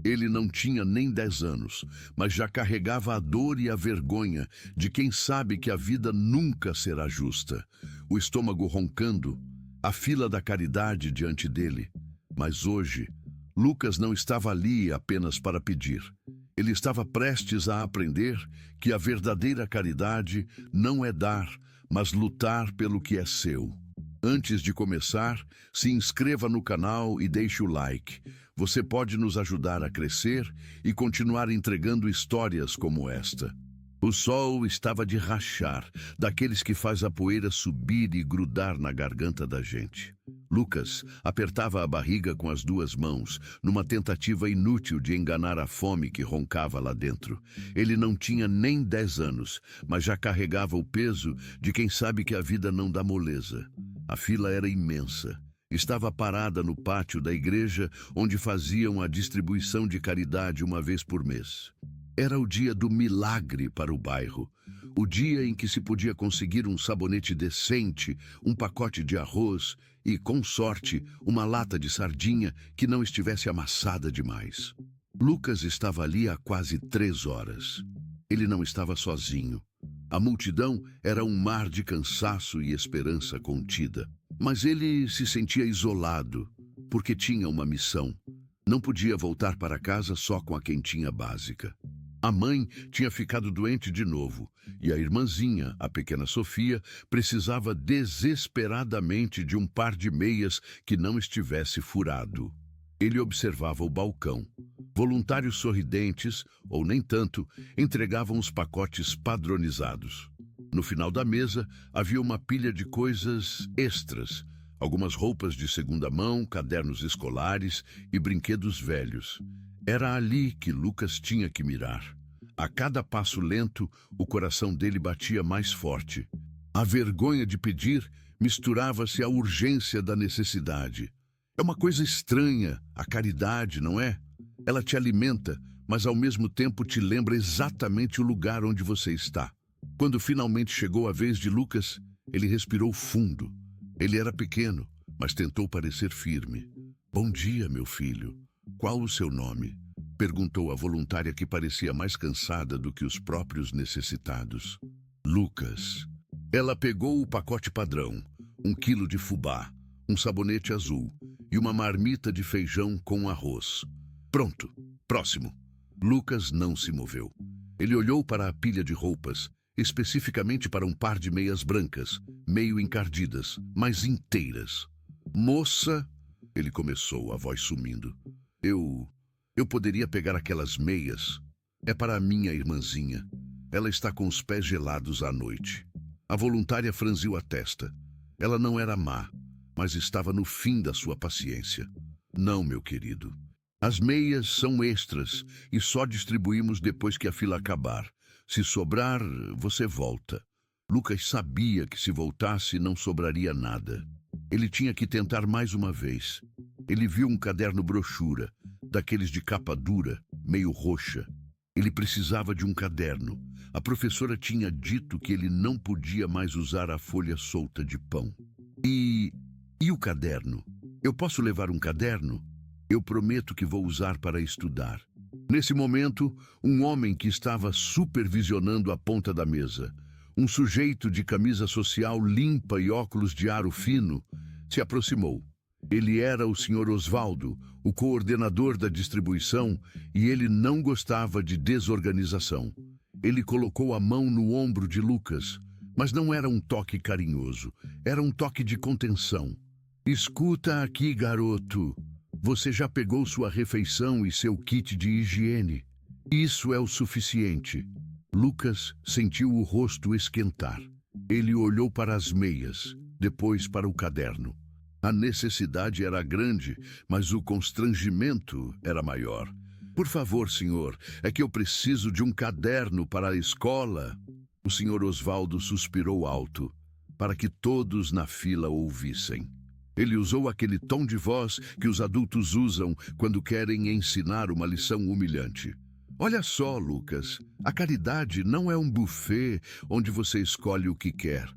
Ele não tinha nem 10 anos, mas já carregava a dor e a vergonha de quem sabe que a vida nunca será justa. O estômago roncando, a fila da caridade diante dele. Mas hoje, Lucas não estava ali apenas para pedir. Ele estava prestes a aprender que a verdadeira caridade não é dar, mas lutar pelo que é seu. Antes de começar, se inscreva no canal e deixe o like. Você pode nos ajudar a crescer e continuar entregando histórias como esta. O sol estava de rachar, daqueles que faz a poeira subir e grudar na garganta da gente. Lucas apertava a barriga com as 2 mãos, numa tentativa inútil de enganar a fome que roncava lá dentro. Ele não tinha nem 10 anos, mas já carregava o peso de quem sabe que a vida não dá moleza. A fila era imensa. Estava parada no pátio da igreja, onde faziam a distribuição de caridade uma vez por mês. Era o dia do milagre para o bairro. O dia em que se podia conseguir um sabonete decente, um pacote de arroz e, com sorte, uma lata de sardinha que não estivesse amassada demais. Lucas estava ali há quase 3 horas. Ele não estava sozinho. A multidão era um mar de cansaço e esperança contida. Mas ele se sentia isolado, porque tinha uma missão. Não podia voltar para casa só com a quentinha básica. A mãe tinha ficado doente de novo, e a irmãzinha, a pequena Sofia, precisava desesperadamente de um par de meias que não estivesse furado. Ele observava o balcão. Voluntários sorridentes, ou nem tanto, entregavam os pacotes padronizados. No final da mesa, havia uma pilha de coisas extras, algumas roupas de segunda mão, cadernos escolares e brinquedos velhos. Era ali que Lucas tinha que mirar. A cada passo lento, o coração dele batia mais forte. A vergonha de pedir misturava-se à urgência da necessidade. É uma coisa estranha, a caridade, não é? Ela te alimenta, mas ao mesmo tempo te lembra exatamente o lugar onde você está. Quando finalmente chegou a vez de Lucas, ele respirou fundo. Ele era pequeno, mas tentou parecer firme. "Bom dia, meu filho. Qual o seu nome?" perguntou a voluntária que parecia mais cansada do que os próprios necessitados. "Lucas." Ela pegou o pacote padrão, 1 quilo de fubá, um sabonete azul e uma marmita de feijão com arroz. "Pronto. Próximo." Lucas não se moveu. Ele olhou para a pilha de roupas, especificamente para um par de meias brancas, meio encardidas, mas inteiras. "Moça," ele começou, a voz sumindo. Eu poderia pegar aquelas meias? É para a minha irmãzinha. Ela está com os pés gelados à noite." A voluntária franziu a testa. Ela não era má, mas estava no fim da sua paciência. "Não, meu querido. As meias são extras e só distribuímos depois que a fila acabar. Se sobrar, você volta." Lucas sabia que se voltasse não sobraria nada. Ele tinha que tentar mais uma vez. Ele viu um caderno brochura, daqueles de capa dura, meio roxa. Ele precisava de um caderno. A professora tinha dito que ele não podia mais usar a folha solta de pão. E o caderno? "Eu posso levar um caderno? Eu prometo que vou usar para estudar." Nesse momento, um homem que estava supervisionando a ponta da mesa, um sujeito de camisa social limpa e óculos de aro fino, se aproximou. Ele era o Sr. Osvaldo, o coordenador da distribuição, e ele não gostava de desorganização. Ele colocou a mão no ombro de Lucas, mas não era um toque carinhoso, era um toque de contenção. "Escuta aqui, garoto. Você já pegou sua refeição e seu kit de higiene. Isso é o suficiente." Lucas sentiu o rosto esquentar. Ele olhou para as meias, depois para o caderno. A necessidade era grande, mas o constrangimento era maior. "Por favor, senhor, é que eu preciso de um caderno para a escola." O Sr. Osvaldo suspirou alto, para que todos na fila ouvissem. Ele usou aquele tom de voz que os adultos usam quando querem ensinar uma lição humilhante. "Olha só, Lucas, a caridade não é um buffet onde você escolhe o que quer.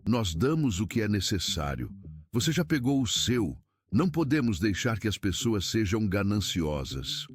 Nós damos o que é necessário. Você já pegou o seu. Não podemos deixar que as pessoas sejam gananciosas."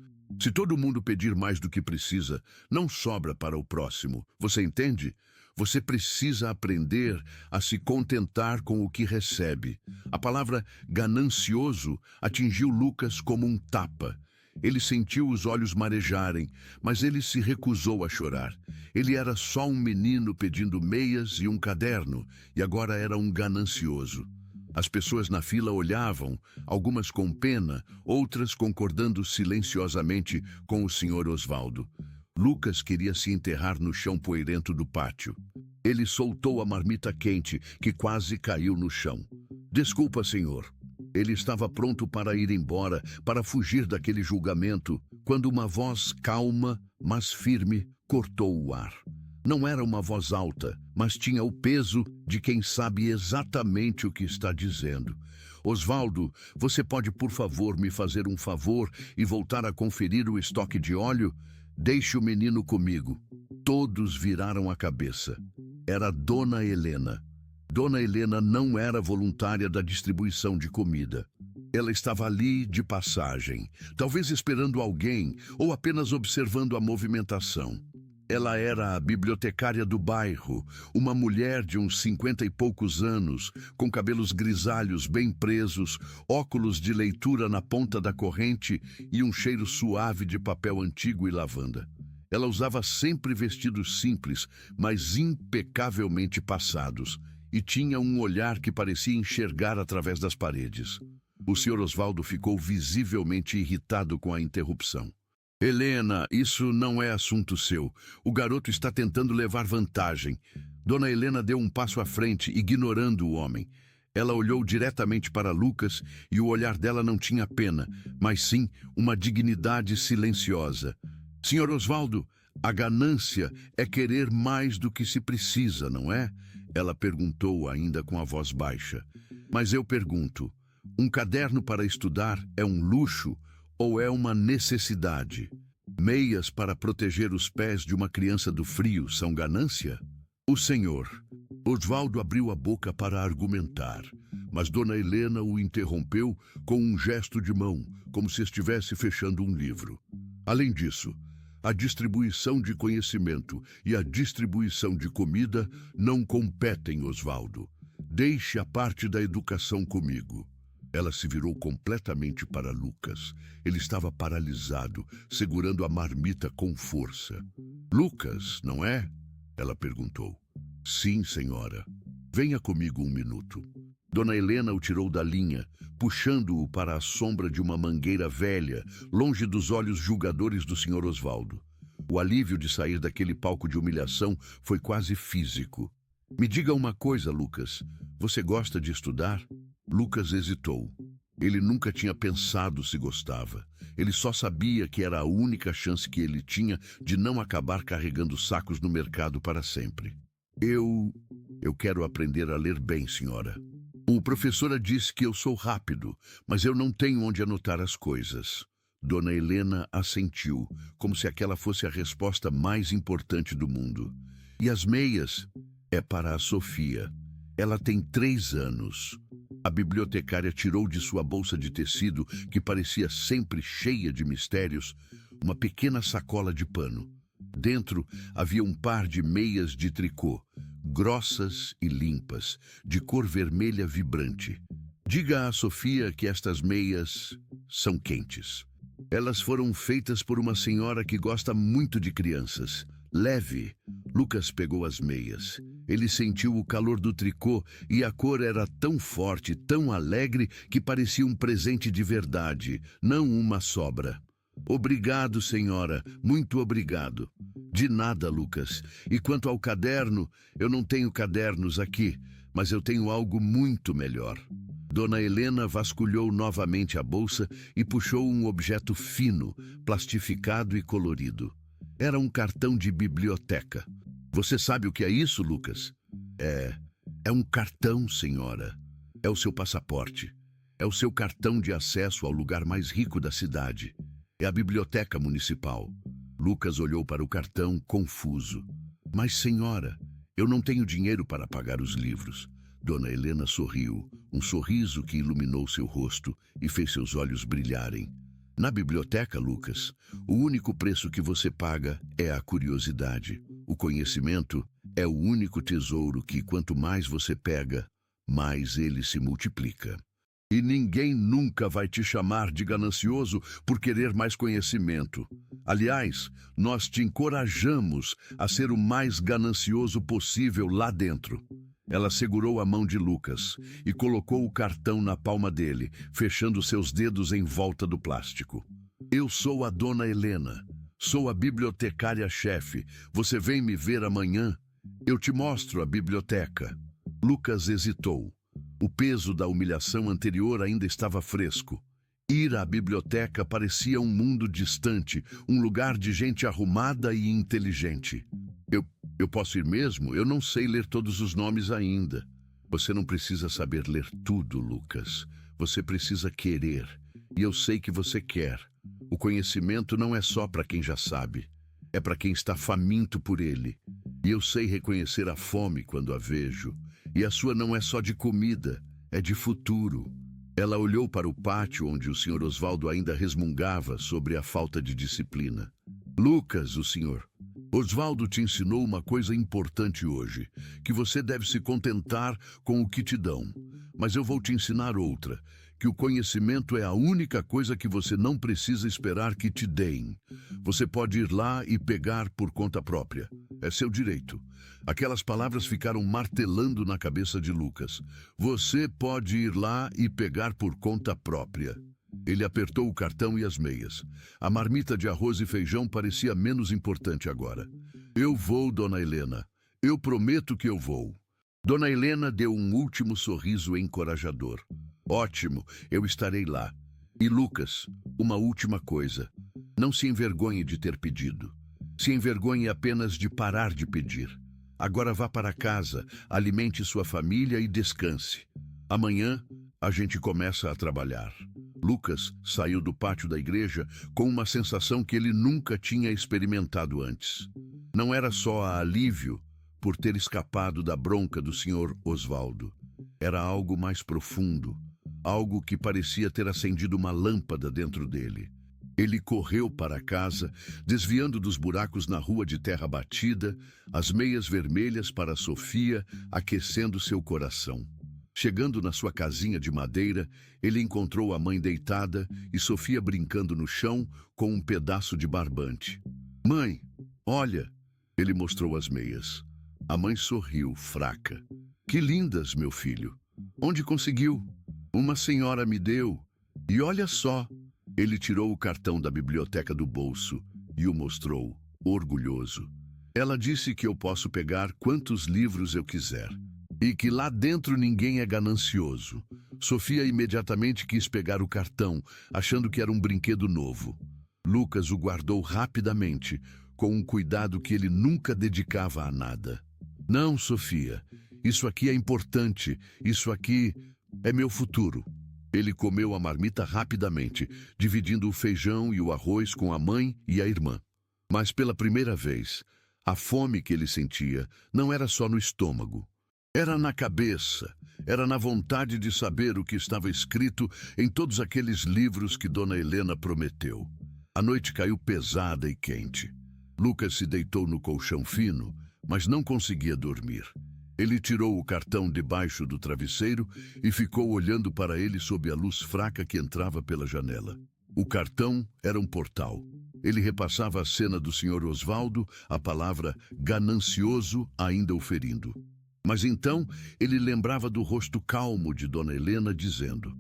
Se todo mundo pedir mais do que precisa, não sobra para o próximo. Você entende? Você precisa aprender a se contentar com o que recebe. A palavra ganancioso atingiu Lucas como um tapa. Ele sentiu os olhos marejarem, mas ele se recusou a chorar. Ele era só um menino pedindo meias e um caderno, e agora era um ganancioso. As pessoas na fila olhavam, algumas com pena, outras concordando silenciosamente com o Sr. Osvaldo. Lucas queria se enterrar no chão poeirento do pátio. Ele soltou a marmita quente, que quase caiu no chão. Desculpa, senhor. Ele estava pronto para ir embora, para fugir daquele julgamento, quando uma voz calma, mas firme, cortou o ar. Não era uma voz alta, mas tinha o peso de quem sabe exatamente o que está dizendo. Osvaldo, você pode, por favor, me fazer um favor e voltar a conferir o estoque de óleo? Deixe o menino comigo. Todos viraram a cabeça. Era Dona Helena. Dona Helena não era voluntária da distribuição de comida. Ela estava ali de passagem, talvez esperando alguém ou apenas observando a movimentação. Ela era a bibliotecária do bairro, uma mulher de uns 50 e poucos anos, com cabelos grisalhos bem presos, óculos de leitura na ponta da corrente e um cheiro suave de papel antigo e lavanda. Ela usava sempre vestidos simples, mas impecavelmente passados, e tinha um olhar que parecia enxergar através das paredes. O Sr. Osvaldo ficou visivelmente irritado com a interrupção. Helena, isso não é assunto seu. O garoto está tentando levar vantagem. Dona Helena deu um passo à frente, ignorando o homem. Ela olhou diretamente para Lucas e o olhar dela não tinha pena, mas sim uma dignidade silenciosa. Sr. Osvaldo, a ganância é querer mais do que se precisa, não é? Ela perguntou ainda com a voz baixa. Mas eu pergunto, um caderno para estudar é um luxo ou é uma necessidade? Meias para proteger os pés de uma criança do frio são ganância? O senhor. Osvaldo abriu a boca para argumentar, mas Dona Helena o interrompeu com um gesto de mão, como se estivesse fechando um livro. Além disso, a distribuição de conhecimento e a distribuição de comida não competem, Osvaldo. Deixe a parte da educação comigo. Ela se virou completamente para Lucas. Ele estava paralisado, segurando a marmita com força. Lucas, não é? Ela perguntou. Sim, senhora. Venha comigo um minuto. Dona Helena o tirou da linha, puxando-o para a sombra de uma mangueira velha, longe dos olhos julgadores do Sr. Osvaldo. O alívio de sair daquele palco de humilhação foi quase físico. Me diga uma coisa, Lucas. Você gosta de estudar? Lucas hesitou. Ele nunca tinha pensado se gostava. Ele só sabia que era a única chance que ele tinha de não acabar carregando sacos no mercado para sempre. Eu quero aprender a ler bem, senhora. O professora disse que eu sou rápido, mas eu não tenho onde anotar as coisas. Dona Helena assentiu, como se aquela fosse a resposta mais importante do mundo. E as meias? É para a Sofia. Ela tem 3 anos. A bibliotecária tirou de sua bolsa de tecido, que parecia sempre cheia de mistérios, uma pequena sacola de pano. Dentro havia um par de meias de tricô, grossas e limpas, de cor vermelha vibrante. Diga à Sofia que estas meias são quentes. Elas foram feitas por uma senhora que gosta muito de crianças. Leve. Lucas pegou as meias. Ele sentiu o calor do tricô e a cor era tão forte, tão alegre, que parecia um presente de verdade, não uma sobra. Obrigado, senhora. Muito obrigado. De nada, Lucas. E quanto ao caderno, eu não tenho cadernos aqui, mas eu tenho algo muito melhor. Dona Helena vasculhou novamente a bolsa e puxou um objeto fino, plastificado e colorido. Era um cartão de biblioteca. Você sabe o que é isso, Lucas? É um cartão, senhora. É o seu passaporte. É o seu cartão de acesso ao lugar mais rico da cidade. É a biblioteca municipal. Lucas olhou para o cartão, confuso. Mas, senhora, eu não tenho dinheiro para pagar os livros. Dona Helena sorriu, um sorriso que iluminou seu rosto e fez seus olhos brilharem. Na biblioteca, Lucas, o único preço que você paga é a curiosidade. O conhecimento é o único tesouro que, quanto mais você pega, mais ele se multiplica. E ninguém nunca vai te chamar de ganancioso por querer mais conhecimento. Aliás, nós te encorajamos a ser o mais ganancioso possível lá dentro. Ela segurou a mão de Lucas e colocou o cartão na palma dele, fechando seus dedos em volta do plástico. Eu sou a Dona Helena. Sou a bibliotecária-chefe. Você vem me ver amanhã? Eu te mostro a biblioteca. Lucas hesitou. O peso da humilhação anterior ainda estava fresco. Ir à biblioteca parecia um mundo distante, um lugar de gente arrumada e inteligente. Eu posso ir mesmo? Eu não sei ler todos os nomes ainda. Você não precisa saber ler tudo, Lucas. Você precisa querer. E eu sei que você quer. O conhecimento não é só para quem já sabe. É para quem está faminto por ele. E eu sei reconhecer a fome quando a vejo. E a sua não é só de comida, é de futuro. Ela olhou para o pátio onde o Sr. Osvaldo ainda resmungava sobre a falta de disciplina. Lucas, o senhor. Osvaldo te ensinou uma coisa importante hoje, que você deve se contentar com o que te dão. Mas eu vou te ensinar outra, que o conhecimento é a única coisa que você não precisa esperar que te deem. Você pode ir lá e pegar por conta própria. É seu direito. Aquelas palavras ficaram martelando na cabeça de Lucas. Você pode ir lá e pegar por conta própria. Ele apertou o cartão e as meias. A marmita de arroz e feijão parecia menos importante agora. Eu vou, Dona Helena. Eu prometo que eu vou. Dona Helena deu um último sorriso encorajador. Ótimo, eu estarei lá. E Lucas, uma última coisa. Não se envergonhe de ter pedido. Se envergonhe apenas de parar de pedir. Agora vá para casa, alimente sua família e descanse. Amanhã, a gente começa a trabalhar. Lucas saiu do pátio da igreja com uma sensação que ele nunca tinha experimentado antes. Não era só alívio por ter escapado da bronca do Sr. Osvaldo. Era algo mais profundo, algo que parecia ter acendido uma lâmpada dentro dele. Ele correu para casa, desviando dos buracos na rua de terra batida, as meias vermelhas para Sofia, aquecendo seu coração. Chegando na sua casinha de madeira, ele encontrou a mãe deitada e Sofia brincando no chão com um pedaço de barbante. Mãe, olha! Ele mostrou as meias. A mãe sorriu, fraca. Que lindas, meu filho! Onde conseguiu? Uma senhora me deu. E olha só! Ele tirou o cartão da biblioteca do bolso e o mostrou, orgulhoso. Ela disse que eu posso pegar quantos livros eu quiser. E que lá dentro ninguém é ganancioso. Sofia imediatamente quis pegar o cartão, achando que era um brinquedo novo. Lucas o guardou rapidamente, com um cuidado que ele nunca dedicava a nada. Não, Sofia, isso aqui é importante, isso aqui é meu futuro. Ele comeu a marmita rapidamente, dividindo o feijão e o arroz com a mãe e a irmã. Mas pela primeira vez, a fome que ele sentia não era só no estômago. Era na cabeça, era na vontade de saber o que estava escrito em todos aqueles livros que Dona Helena prometeu. A noite caiu pesada e quente. Lucas se deitou no colchão fino, mas não conseguia dormir. Ele tirou o cartão debaixo do travesseiro e ficou olhando para ele sob a luz fraca que entrava pela janela. O cartão era um portal. Ele repassava a cena do Sr. Osvaldo, a palavra ganancioso ainda o ferindo. Mas então ele lembrava do rosto calmo de Dona Helena dizendo: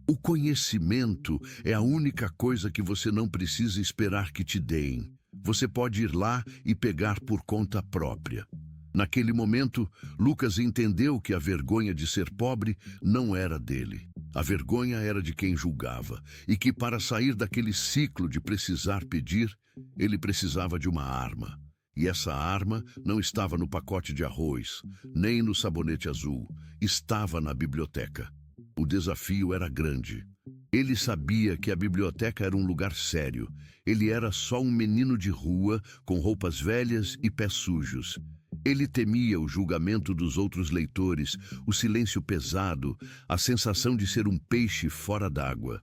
o conhecimento é a única coisa que você não precisa esperar que te deem. Você pode ir lá e pegar por conta própria. Naquele momento, Lucas entendeu que a vergonha de ser pobre não era dele. A vergonha era de quem julgava, e que para sair daquele ciclo de precisar pedir, ele precisava de uma arma. E essa arma não estava no pacote de arroz, nem no sabonete azul, estava na biblioteca. O desafio era grande. Ele sabia que a biblioteca era um lugar sério. Ele era só um menino de rua, com roupas velhas e pés sujos. Ele temia o julgamento dos outros leitores, o silêncio pesado, a sensação de ser um peixe fora d'água.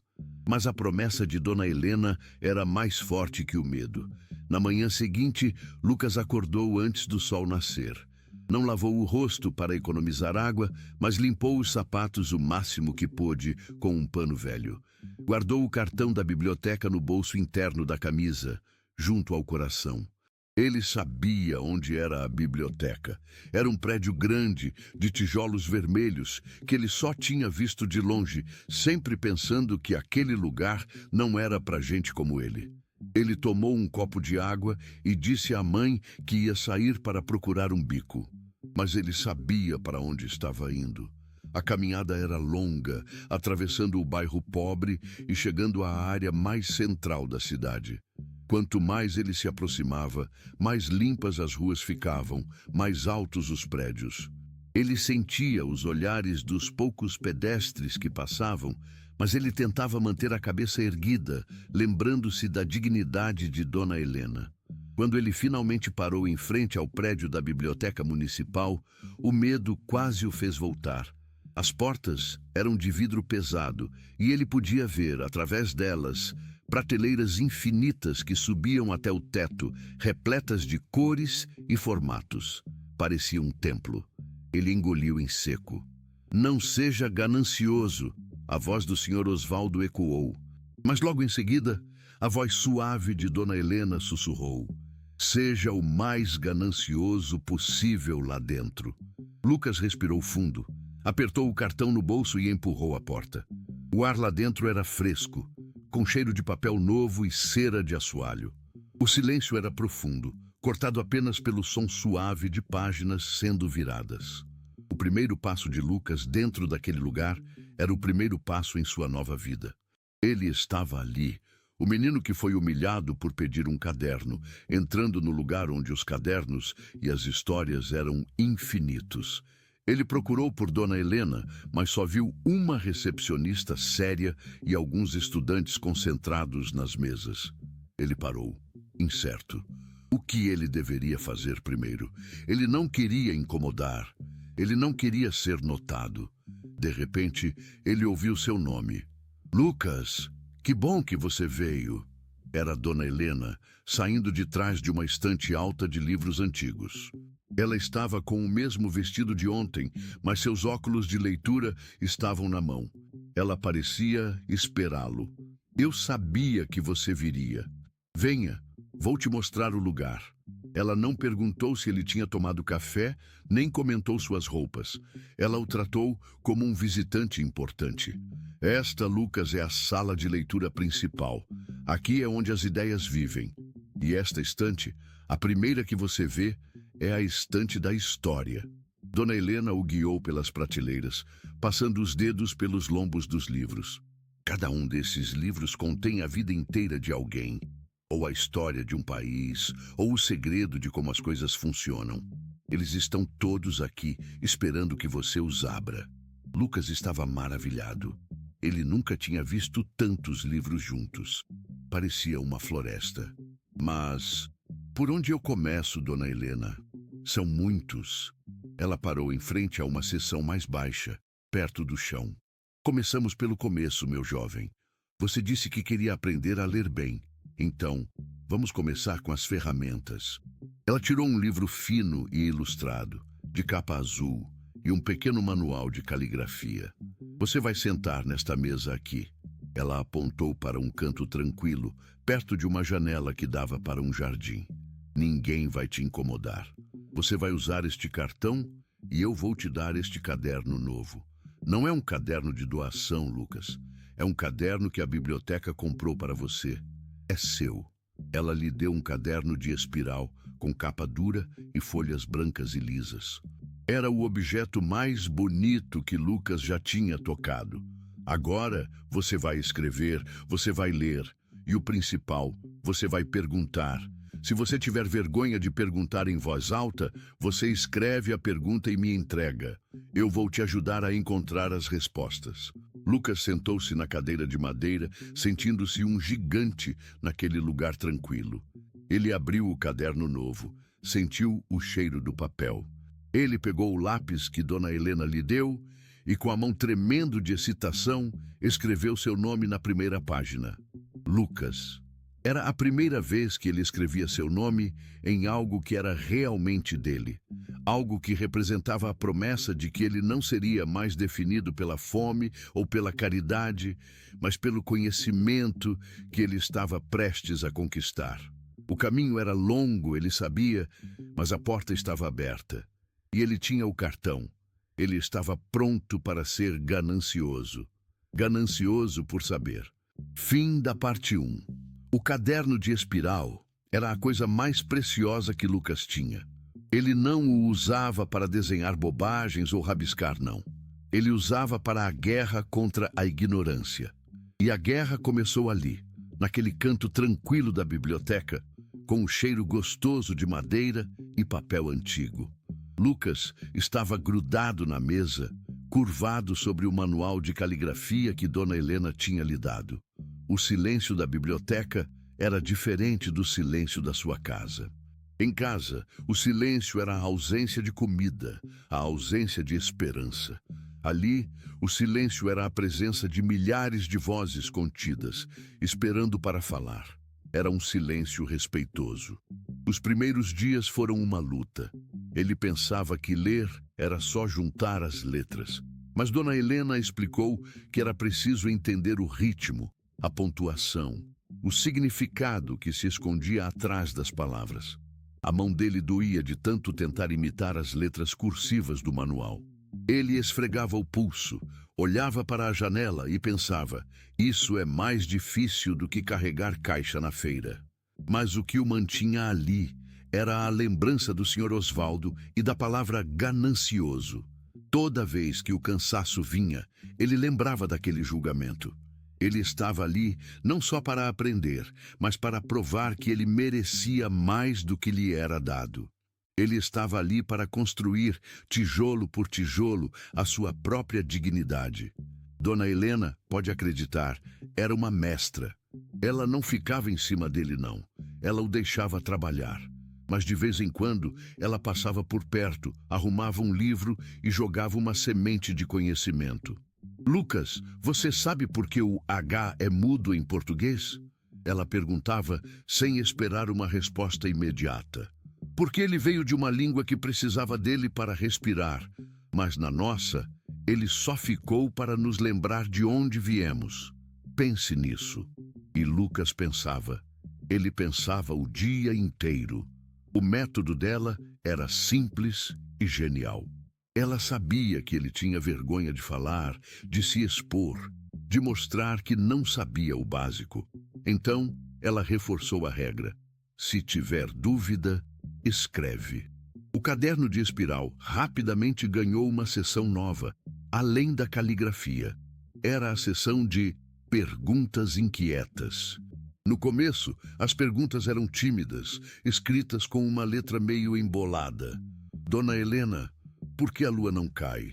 Mas a promessa de Dona Helena era mais forte que o medo. Na manhã seguinte, Lucas acordou antes do sol nascer. Não lavou o rosto para economizar água, mas limpou os sapatos o máximo que pôde com um pano velho. Guardou o cartão da biblioteca no bolso interno da camisa, junto ao coração. Ele sabia onde era a biblioteca. Era um prédio grande, de tijolos vermelhos, que ele só tinha visto de longe, sempre pensando que aquele lugar não era para gente como ele. Ele tomou um copo de água e disse à mãe que ia sair para procurar um bico. Mas ele sabia para onde estava indo. A caminhada era longa, atravessando o bairro pobre e chegando à área mais central da cidade. Quanto mais ele se aproximava, mais limpas as ruas ficavam, mais altos os prédios. Ele sentia os olhares dos poucos pedestres que passavam, mas ele tentava manter a cabeça erguida, lembrando-se da dignidade de Dona Helena. Quando ele finalmente parou em frente ao prédio da biblioteca municipal, o medo quase o fez voltar. As portas eram de vidro pesado e ele podia ver, através delas, prateleiras infinitas que subiam até o teto, repletas de cores e formatos. Parecia um templo. Ele engoliu em seco. "Não seja ganancioso", a voz do Sr. Osvaldo ecoou. Mas logo em seguida, a voz suave de Dona Helena sussurrou: "Seja o mais ganancioso possível lá dentro." Lucas respirou fundo, apertou o cartão no bolso e empurrou a porta. O ar lá dentro era fresco, com cheiro de papel novo e cera de assoalho. O silêncio era profundo, cortado apenas pelo som suave de páginas sendo viradas. O primeiro passo de Lucas dentro daquele lugar era o primeiro passo em sua nova vida. Ele estava ali, o menino que foi humilhado por pedir um caderno, entrando no lugar onde os cadernos e as histórias eram infinitos. Ele procurou por Dona Helena, mas só viu uma recepcionista séria e alguns estudantes concentrados nas mesas. Ele parou, incerto. O que ele deveria fazer primeiro? Ele não queria incomodar. Ele não queria ser notado. De repente, ele ouviu seu nome. "Lucas, que bom que você veio." Era Dona Helena, saindo de trás de uma estante alta de livros antigos. Ela estava com o mesmo vestido de ontem, mas seus óculos de leitura estavam na mão. Ela parecia esperá-lo. "Eu sabia que você viria. Venha, vou te mostrar o lugar." Ela não perguntou se ele tinha tomado café, nem comentou suas roupas. Ela o tratou como um visitante importante. "Esta, Lucas, é a sala de leitura principal. Aqui é onde as ideias vivem. E esta estante, a primeira que você vê, é a estante da história." Dona Helena o guiou pelas prateleiras, passando os dedos pelos lombos dos livros. Cada um desses livros contém a vida inteira de alguém, ou a história de um país, ou o segredo de como as coisas funcionam. Eles estão todos aqui, esperando que você os abra. Lucas estava maravilhado. Ele nunca tinha visto tantos livros juntos. Parecia uma floresta. "Mas por onde eu começo, Dona Helena? São muitos." Ela parou em frente a uma seção mais baixa, perto do chão. "Começamos pelo começo, meu jovem. Você disse que queria aprender a ler bem. Então, vamos começar com as ferramentas." Ela tirou um livro fino e ilustrado, de capa azul, e um pequeno manual de caligrafia. "Você vai sentar nesta mesa aqui." Ela apontou para um canto tranquilo, perto de uma janela que dava para um jardim. "Ninguém vai te incomodar. Você vai usar este cartão e eu vou te dar este caderno novo. Não é um caderno de doação, Lucas. É um caderno que a biblioteca comprou para você. É seu." Ela lhe deu um caderno de espiral, com capa dura e folhas brancas e lisas. Era o objeto mais bonito que Lucas já tinha tocado. "Agora você vai escrever, você vai ler. E o principal, você vai perguntar. Se você tiver vergonha de perguntar em voz alta, você escreve a pergunta e me entrega. Eu vou te ajudar a encontrar as respostas." Lucas sentou-se na cadeira de madeira, sentindo-se um gigante naquele lugar tranquilo. Ele abriu o caderno novo, sentiu o cheiro do papel. Ele pegou o lápis que Dona Helena lhe deu e, com a mão tremendo de excitação, escreveu seu nome na primeira página. Lucas. Era a primeira vez que ele escrevia seu nome em algo que era realmente dele, algo que representava a promessa de que ele não seria mais definido pela fome ou pela caridade, mas pelo conhecimento que ele estava prestes a conquistar. O caminho era longo, ele sabia, mas a porta estava aberta. E ele tinha o cartão. Ele estava pronto para ser ganancioso. Ganancioso por saber. Fim da parte 1. O caderno de espiral era a coisa mais preciosa que Lucas tinha. Ele não o usava para desenhar bobagens ou rabiscar, não. Ele usava para a guerra contra a ignorância. E a guerra começou ali, naquele canto tranquilo da biblioteca, com o cheiro gostoso de madeira e papel antigo. Lucas estava grudado na mesa, curvado sobre o manual de caligrafia que Dona Helena tinha lhe dado. O silêncio da biblioteca era diferente do silêncio da sua casa. Em casa, o silêncio era a ausência de comida, a ausência de esperança. Ali, o silêncio era a presença de milhares de vozes contidas, esperando para falar. Era um silêncio respeitoso. Os primeiros dias foram uma luta. Ele pensava que ler era só juntar as letras. Mas Dona Helena explicou que era preciso entender o ritmo, a pontuação, o significado que se escondia atrás das palavras. A mão dele doía de tanto tentar imitar as letras cursivas do manual. Ele esfregava o pulso, olhava para a janela e pensava: isso é mais difícil do que carregar caixa na feira. Mas o que o mantinha ali era a lembrança do Sr. Osvaldo e da palavra ganancioso. Toda vez que o cansaço vinha, ele lembrava daquele julgamento. Ele estava ali não só para aprender, mas para provar que ele merecia mais do que lhe era dado. Ele estava ali para construir, tijolo por tijolo, a sua própria dignidade. Dona Helena, pode acreditar, era uma mestra. Ela não ficava em cima dele, não. Ela o deixava trabalhar. Mas de vez em quando, ela passava por perto, arrumava um livro e jogava uma semente de conhecimento. Lucas, você sabe por que o H é mudo em português? Ela perguntava sem esperar uma resposta imediata. Porque ele veio de uma língua que precisava dele para respirar, mas na nossa, ele só ficou para nos lembrar de onde viemos. Pense nisso. E Lucas pensava. Ele pensava o dia inteiro. O método dela era simples e genial. Ela sabia que ele tinha vergonha de falar, de se expor, de mostrar que não sabia o básico. Então, ela reforçou a regra. Se tiver dúvida, escreve. O caderno de espiral rapidamente ganhou uma seção nova, além da caligrafia. Era a seção de perguntas inquietas. No começo, as perguntas eram tímidas, escritas com uma letra meio embolada. Dona Helena, por que a lua não cai?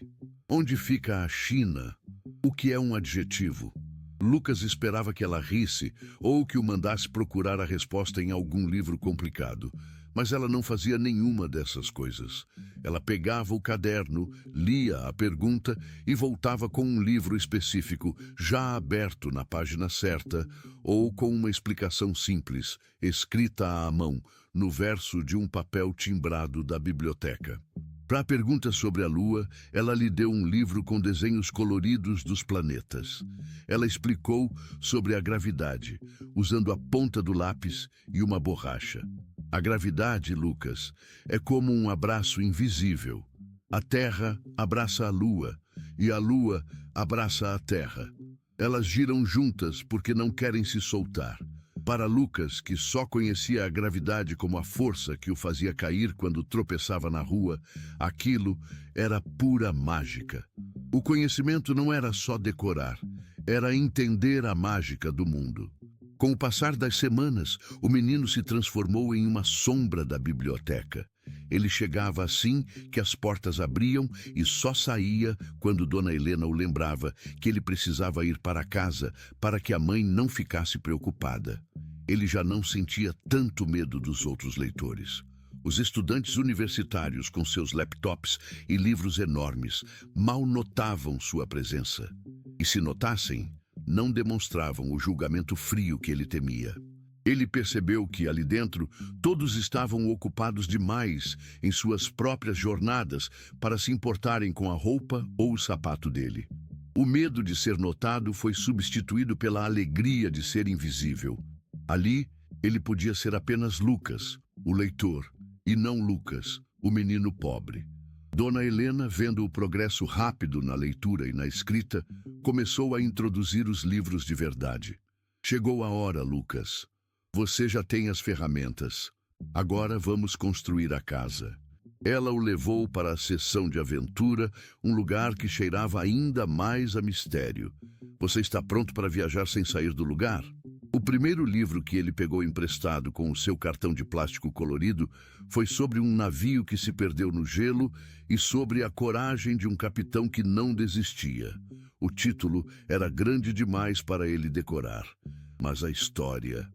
Onde fica a China? O que é um adjetivo? Lucas esperava que ela risse ou que o mandasse procurar a resposta em algum livro complicado. Mas ela não fazia nenhuma dessas coisas. Ela pegava o caderno, lia a pergunta e voltava com um livro específico, já aberto na página certa, ou com uma explicação simples, escrita à mão, no verso de um papel timbrado da biblioteca. Para a pergunta sobre a Lua, ela lhe deu um livro com desenhos coloridos dos planetas. Ela explicou sobre a gravidade, usando a ponta do lápis e uma borracha. A gravidade, Lucas, é como um abraço invisível. A Terra abraça a Lua e a Lua abraça a Terra. Elas giram juntas porque não querem se soltar. Para Lucas, que só conhecia a gravidade como a força que o fazia cair quando tropeçava na rua, aquilo era pura mágica. O conhecimento não era só decorar, era entender a mágica do mundo. Com o passar das semanas, o menino se transformou em uma sombra da biblioteca. Ele chegava assim que as portas abriam e só saía quando Dona Helena o lembrava que ele precisava ir para casa para que a mãe não ficasse preocupada. Ele já não sentia tanto medo dos outros leitores. Os estudantes universitários, com seus laptops e livros enormes, mal notavam sua presença. E se notassem, não demonstravam o julgamento frio que ele temia. Ele percebeu que, ali dentro, todos estavam ocupados demais em suas próprias jornadas para se importarem com a roupa ou o sapato dele. O medo de ser notado foi substituído pela alegria de ser invisível. Ali, ele podia ser apenas Lucas, o leitor, e não Lucas, o menino pobre. Dona Helena, vendo o progresso rápido na leitura e na escrita, começou a introduzir os livros de verdade. Chegou a hora, Lucas. Você já tem as ferramentas. Agora vamos construir a casa. Ela o levou para a seção de aventura, um lugar que cheirava ainda mais a mistério. Você está pronto para viajar sem sair do lugar? O primeiro livro que ele pegou emprestado com o seu cartão de plástico colorido foi sobre um navio que se perdeu no gelo e sobre a coragem de um capitão que não desistia. O título era grande demais para ele decorar, mas a história...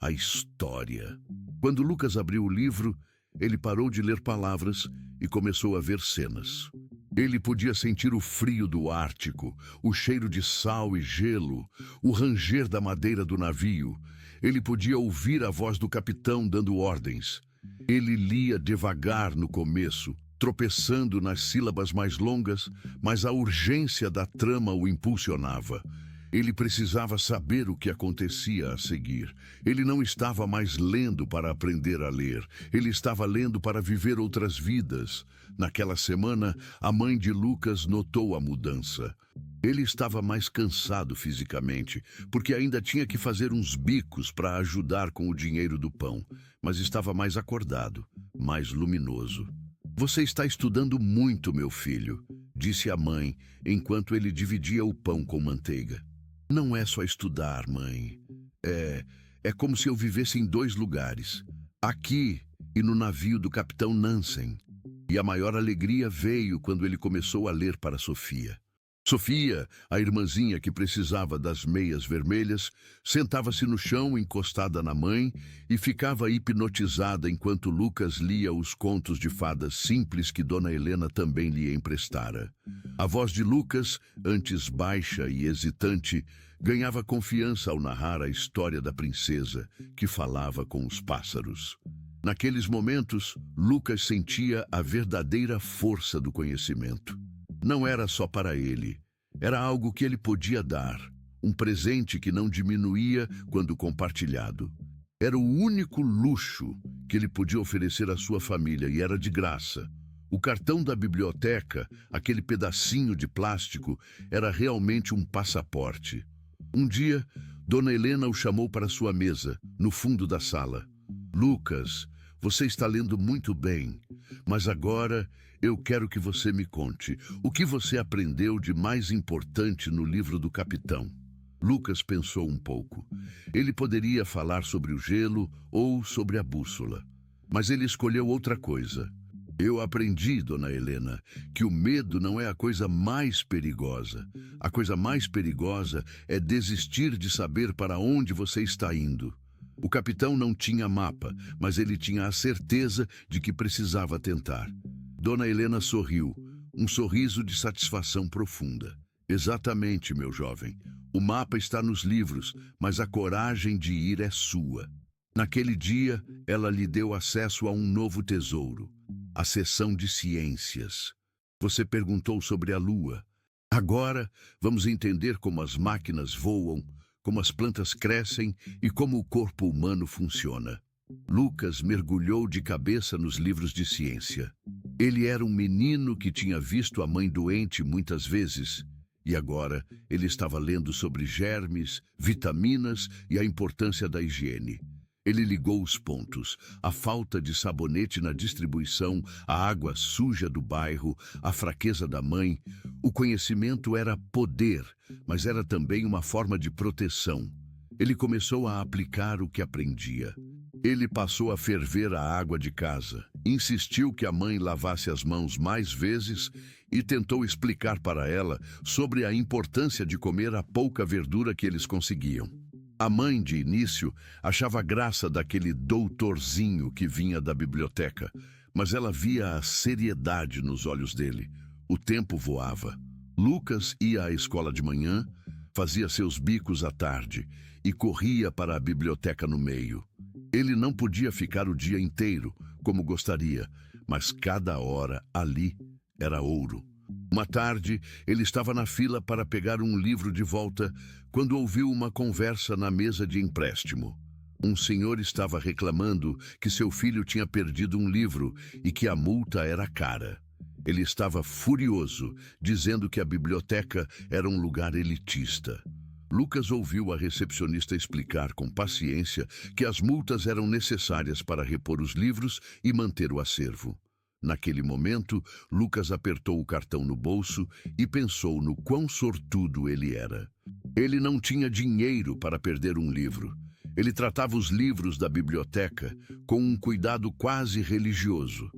a história. Quando Lucas abriu o livro, ele parou de ler palavras e começou a ver cenas. Ele podia sentir o frio do Ártico, o cheiro de sal e gelo, o ranger da madeira do navio. Ele podia ouvir a voz do capitão dando ordens. Ele lia devagar no começo, tropeçando nas sílabas mais longas, mas a urgência da trama o impulsionava. Ele precisava saber o que acontecia a seguir. Ele não estava mais lendo para aprender a ler. Ele estava lendo para viver outras vidas. Naquela semana, a mãe de Lucas notou a mudança. Ele estava mais cansado fisicamente, porque ainda tinha que fazer uns bicos para ajudar com o dinheiro do pão, mas estava mais acordado, mais luminoso. Você está estudando muito, meu filho, disse a mãe, enquanto ele dividia o pão com manteiga. Não é só estudar, mãe. É como se eu vivesse em dois lugares. Aqui e no navio do capitão Nansen. E a maior alegria veio quando ele começou a ler para Sofia. Sofia, a irmãzinha que precisava das meias vermelhas, sentava-se no chão encostada na mãe e ficava hipnotizada enquanto Lucas lia os contos de fadas simples que Dona Helena também lhe emprestara. A voz de Lucas, antes baixa e hesitante, ganhava confiança ao narrar a história da princesa que falava com os pássaros. Naqueles momentos, Lucas sentia a verdadeira força do conhecimento. Não era só para ele, era algo que ele podia dar, um presente que não diminuía quando compartilhado. Era o único luxo que ele podia oferecer à sua família e era de graça. O cartão da biblioteca, aquele pedacinho de plástico, era realmente um passaporte. Um dia, Dona Helena o chamou para sua mesa, no fundo da sala. Lucas, você está lendo muito bem, mas agora eu quero que você me conte o que você aprendeu de mais importante no livro do capitão. Lucas pensou um pouco. Ele poderia falar sobre o gelo ou sobre a bússola, mas ele escolheu outra coisa. Eu aprendi, Dona Helena, que o medo não é a coisa mais perigosa. A coisa mais perigosa é desistir de saber para onde você está indo. O capitão não tinha mapa, mas ele tinha a certeza de que precisava tentar. Dona Helena sorriu, um sorriso de satisfação profunda. Exatamente, meu jovem. O mapa está nos livros, mas a coragem de ir é sua. Naquele dia, ela lhe deu acesso a um novo tesouro, a seção de ciências. Você perguntou sobre a lua. Agora, vamos entender como as máquinas voam, como as plantas crescem e como o corpo humano funciona. Lucas mergulhou de cabeça nos livros de ciência. Ele era um menino que tinha visto a mãe doente muitas vezes, e agora ele estava lendo sobre germes, vitaminas e a importância da higiene. Ele ligou os pontos, a falta de sabonete na distribuição, a água suja do bairro, a fraqueza da mãe. O conhecimento era poder, mas era também uma forma de proteção. Ele começou a aplicar o que aprendia. Ele passou a ferver a água de casa, insistiu que a mãe lavasse as mãos mais vezes e tentou explicar para ela sobre a importância de comer a pouca verdura que eles conseguiam. A mãe, de início, achava graça daquele doutorzinho que vinha da biblioteca, mas ela via a seriedade nos olhos dele. O tempo voava. Lucas ia à escola de manhã, fazia seus bicos à tarde e corria para a biblioteca no meio. Ele não podia ficar o dia inteiro, como gostaria, mas cada hora ali era ouro. Uma tarde, ele estava na fila para pegar um livro de volta quando ouviu uma conversa na mesa de empréstimo. Um senhor estava reclamando que seu filho tinha perdido um livro e que a multa era cara. Ele estava furioso, dizendo que a biblioteca era um lugar elitista. Lucas ouviu a recepcionista explicar com paciência que as multas eram necessárias para repor os livros e manter o acervo. Naquele momento, Lucas apertou o cartão no bolso e pensou no quão sortudo ele era. Ele não tinha dinheiro para perder um livro. Ele tratava os livros da biblioteca com um cuidado quase religioso.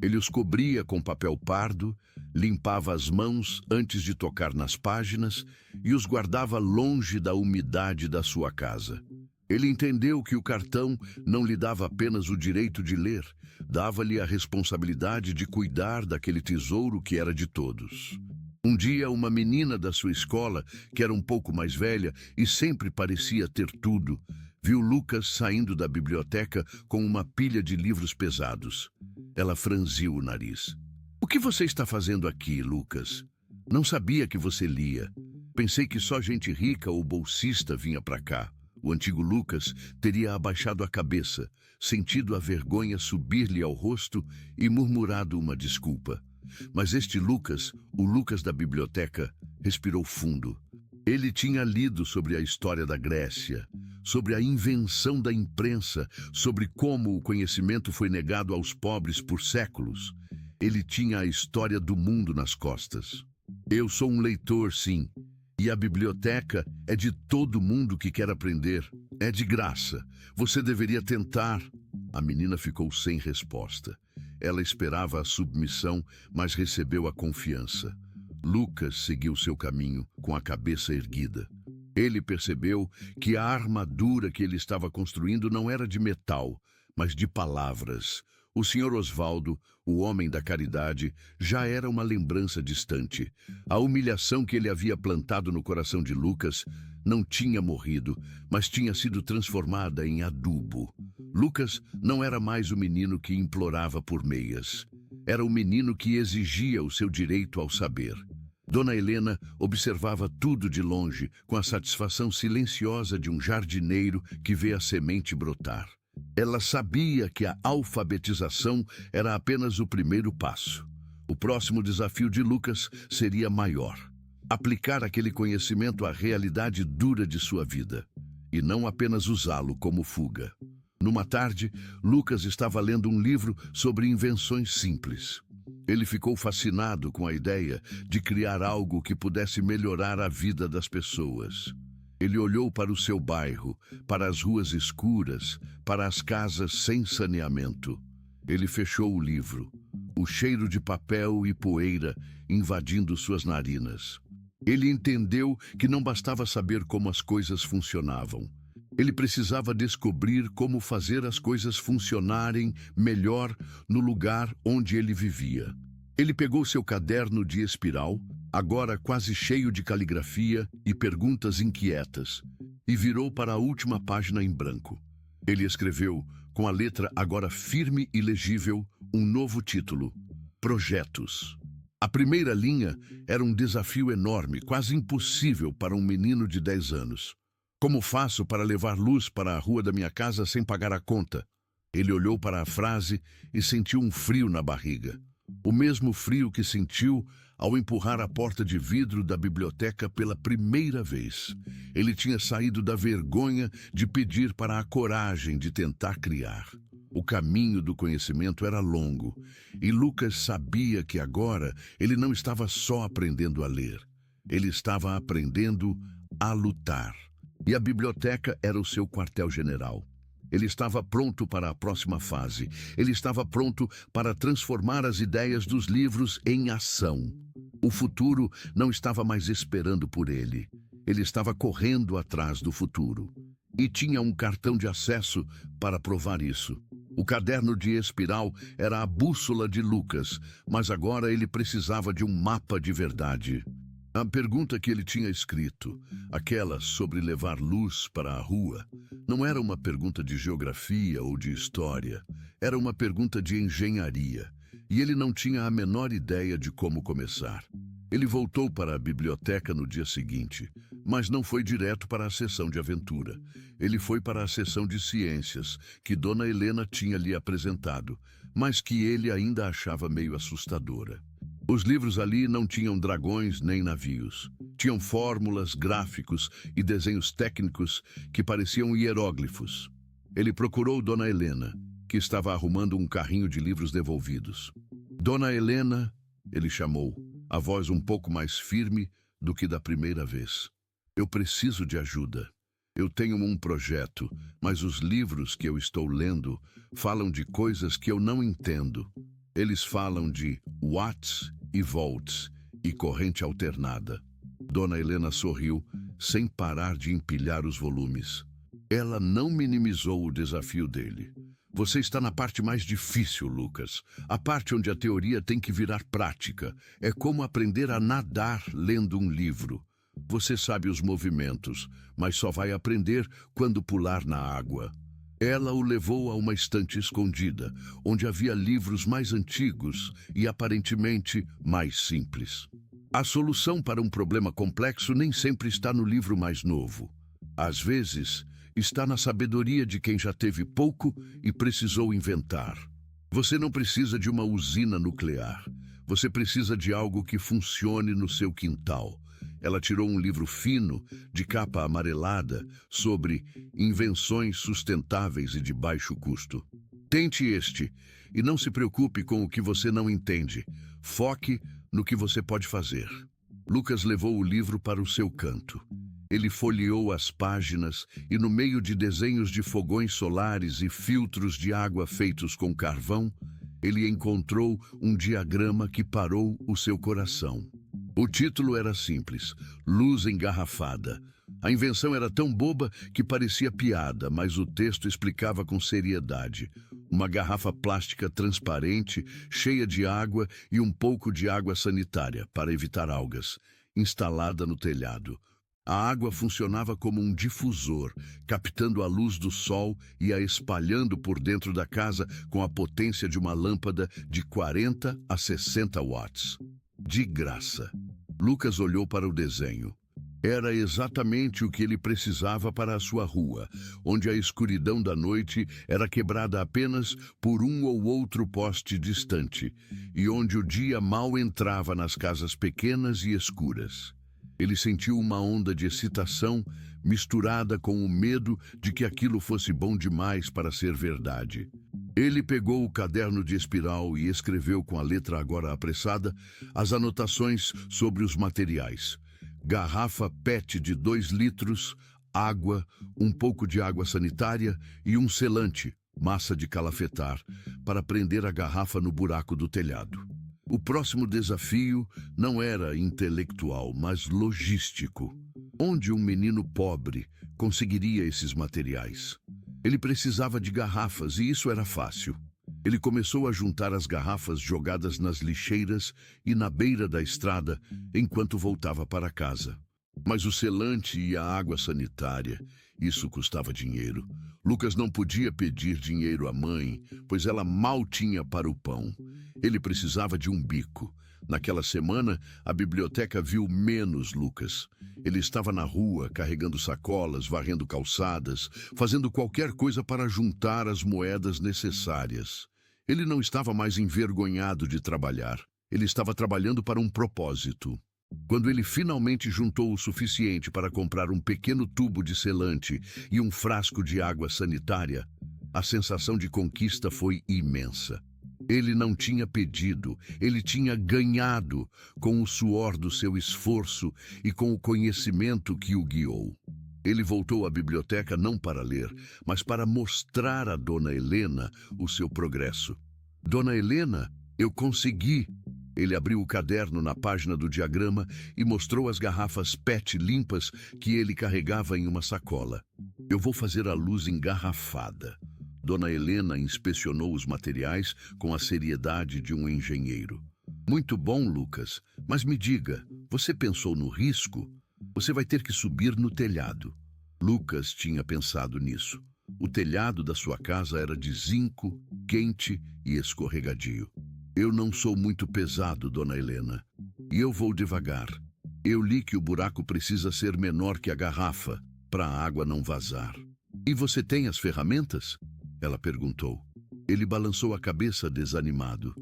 Ele os cobria com papel pardo, limpava as mãos antes de tocar nas páginas e os guardava longe da umidade da sua casa. Ele entendeu que o cartão não lhe dava apenas o direito de ler, dava-lhe a responsabilidade de cuidar daquele tesouro que era de todos. Um dia, uma menina da sua escola, que era um pouco mais velha e sempre parecia ter tudo, viu Lucas saindo da biblioteca com uma pilha de livros pesados. Ela franziu o nariz. "O que você está fazendo aqui, Lucas? Não sabia que você lia. Pensei que só gente rica ou bolsista vinha para cá." O antigo Lucas teria abaixado a cabeça, sentido a vergonha subir-lhe ao rosto e murmurado uma desculpa. Mas este Lucas, o Lucas da biblioteca, respirou fundo. Ele tinha lido sobre a história da Grécia, sobre a invenção da imprensa, sobre como o conhecimento foi negado aos pobres por séculos. Ele tinha a história do mundo nas costas. "Eu sou um leitor, sim. E a biblioteca é de todo mundo que quer aprender. É de graça. Você deveria tentar." A menina ficou sem resposta. Ela esperava a submissão, mas recebeu a confiança. Lucas seguiu seu caminho, com a cabeça erguida. Ele percebeu que a armadura que ele estava construindo não era de metal, mas de palavras. O Sr. Osvaldo, o homem da caridade, já era uma lembrança distante. A humilhação que ele havia plantado no coração de Lucas não tinha morrido, mas tinha sido transformada em adubo. Lucas não era mais o menino que implorava por meias. Era o menino que exigia o seu direito ao saber. Dona Helena observava tudo de longe, com a satisfação silenciosa de um jardineiro que vê a semente brotar. Ela sabia que a alfabetização era apenas o primeiro passo. O próximo desafio de Lucas seria maior: aplicar aquele conhecimento à realidade dura de sua vida, e não apenas usá-lo como fuga. Numa tarde, Lucas estava lendo um livro sobre invenções simples. Ele ficou fascinado com a ideia de criar algo que pudesse melhorar a vida das pessoas. Ele olhou para o seu bairro, para as ruas escuras, para as casas sem saneamento. Ele fechou o livro, o cheiro de papel e poeira invadindo suas narinas. Ele entendeu que não bastava saber como as coisas funcionavam. Ele precisava descobrir como fazer as coisas funcionarem melhor no lugar onde ele vivia. Ele pegou seu caderno de espiral, agora quase cheio de caligrafia e perguntas inquietas, e virou para a última página em branco. Ele escreveu, com a letra agora firme e legível, um novo título: Projetos. A primeira linha era um desafio enorme, quase impossível para um menino de 10 anos. "Como faço para levar luz para a rua da minha casa sem pagar a conta?" Ele olhou para a frase e sentiu um frio na barriga. O mesmo frio que sentiu ao empurrar a porta de vidro da biblioteca pela primeira vez. Ele tinha saído da vergonha de pedir para a coragem de tentar criar. O caminho do conhecimento era longo, e Lucas sabia que agora ele não estava só aprendendo a ler. Ele estava aprendendo a lutar. E a biblioteca era o seu quartel-general. Ele estava pronto para a próxima fase. Ele estava pronto para transformar as ideias dos livros em ação. O futuro não estava mais esperando por ele. Ele estava correndo atrás do futuro. E tinha um cartão de acesso para provar isso. O caderno de espiral era a bússola de Lucas, mas agora ele precisava de um mapa de verdade. A pergunta que ele tinha escrito, aquela sobre levar luz para a rua, não era uma pergunta de geografia ou de história, era uma pergunta de engenharia, e ele não tinha a menor ideia de como começar. Ele voltou para a biblioteca no dia seguinte, mas não foi direto para a sessão de aventura. Ele foi para a sessão de ciências, que Dona Helena tinha lhe apresentado, mas que ele ainda achava meio assustadora. Os livros ali não tinham dragões nem navios. Tinham fórmulas, gráficos e desenhos técnicos que pareciam hieróglifos. Ele procurou Dona Helena, que estava arrumando um carrinho de livros devolvidos. Dona Helena, ele chamou, a voz um pouco mais firme do que da primeira vez. Eu preciso de ajuda. Eu tenho um projeto, mas os livros que eu estou lendo falam de coisas que eu não entendo. Eles falam de watts e volts e corrente alternada. Dona Helena sorriu, sem parar de empilhar os volumes. Ela não minimizou o desafio dele. Você está na parte mais difícil, Lucas. A parte onde a teoria tem que virar prática. É como aprender a nadar lendo um livro. Você sabe os movimentos, mas só vai aprender quando pular na água. Ela o levou a uma estante escondida, onde havia livros mais antigos e aparentemente mais simples. A solução para um problema complexo nem sempre está no livro mais novo. Às vezes, está na sabedoria de quem já teve pouco e precisou inventar. Você não precisa de uma usina nuclear. Você precisa de algo que funcione no seu quintal. Ela tirou um livro fino, de capa amarelada, sobre invenções sustentáveis e de baixo custo. Tente este, e não se preocupe com o que você não entende. Foque no que você pode fazer. Lucas levou o livro para o seu canto. Ele folheou as páginas e, no meio de desenhos de fogões solares e filtros de água feitos com carvão, ele encontrou um diagrama que parou o seu coração. O título era simples, Luz Engarrafada. A invenção era tão boba que parecia piada, mas o texto explicava com seriedade. Uma garrafa plástica transparente, cheia de água e um pouco de água sanitária, para evitar algas, instalada no telhado. A água funcionava como um difusor, captando a luz do sol e a espalhando por dentro da casa com a potência de uma lâmpada de 40 a 60 watts. De graça. Lucas olhou para o desenho. Era exatamente o que ele precisava para a sua rua, onde a escuridão da noite era quebrada apenas por um ou outro poste distante, e onde o dia mal entrava nas casas pequenas e escuras. Ele sentiu uma onda de excitação misturada com o medo de que aquilo fosse bom demais para ser verdade. Ele pegou o caderno de espiral e escreveu com a letra agora apressada as anotações sobre os materiais. Garrafa PET de 2 litros, água, um pouco de água sanitária e um selante, massa de calafetar, para prender a garrafa no buraco do telhado. O próximo desafio não era intelectual, mas logístico. Onde um menino pobre conseguiria esses materiais? Ele precisava de garrafas e isso era fácil. Ele começou a juntar as garrafas jogadas nas lixeiras e na beira da estrada enquanto voltava para casa. Mas o selante e a água sanitária, isso custava dinheiro. Lucas não podia pedir dinheiro à mãe, pois ela mal tinha para o pão. Ele precisava de um bico. Naquela semana, a biblioteca viu menos Lucas. Ele estava na rua, carregando sacolas, varrendo calçadas, fazendo qualquer coisa para juntar as moedas necessárias. Ele não estava mais envergonhado de trabalhar. Ele estava trabalhando para um propósito. Quando ele finalmente juntou o suficiente para comprar um pequeno tubo de selante e um frasco de água sanitária, a sensação de conquista foi imensa. Ele não tinha pedido, ele tinha ganhado com o suor do seu esforço e com o conhecimento que o guiou. Ele voltou à biblioteca não para ler, mas para mostrar a Dona Helena o seu progresso. Dona Helena, eu consegui! Ele abriu o caderno na página do diagrama e mostrou as garrafas PET limpas que ele carregava em uma sacola. Eu vou fazer a luz engarrafada. Dona Helena inspecionou os materiais com a seriedade de um engenheiro. Muito bom, Lucas, mas me diga, você pensou no risco? Você vai ter que subir no telhado. Lucas tinha pensado nisso. O telhado da sua casa era de zinco, quente e escorregadio. Eu não sou muito pesado, Dona Helena, e eu vou devagar. Eu li que o buraco precisa ser menor que a garrafa, para a água não vazar. E você tem as ferramentas? Ela perguntou. Ele balançou a cabeça desanimado.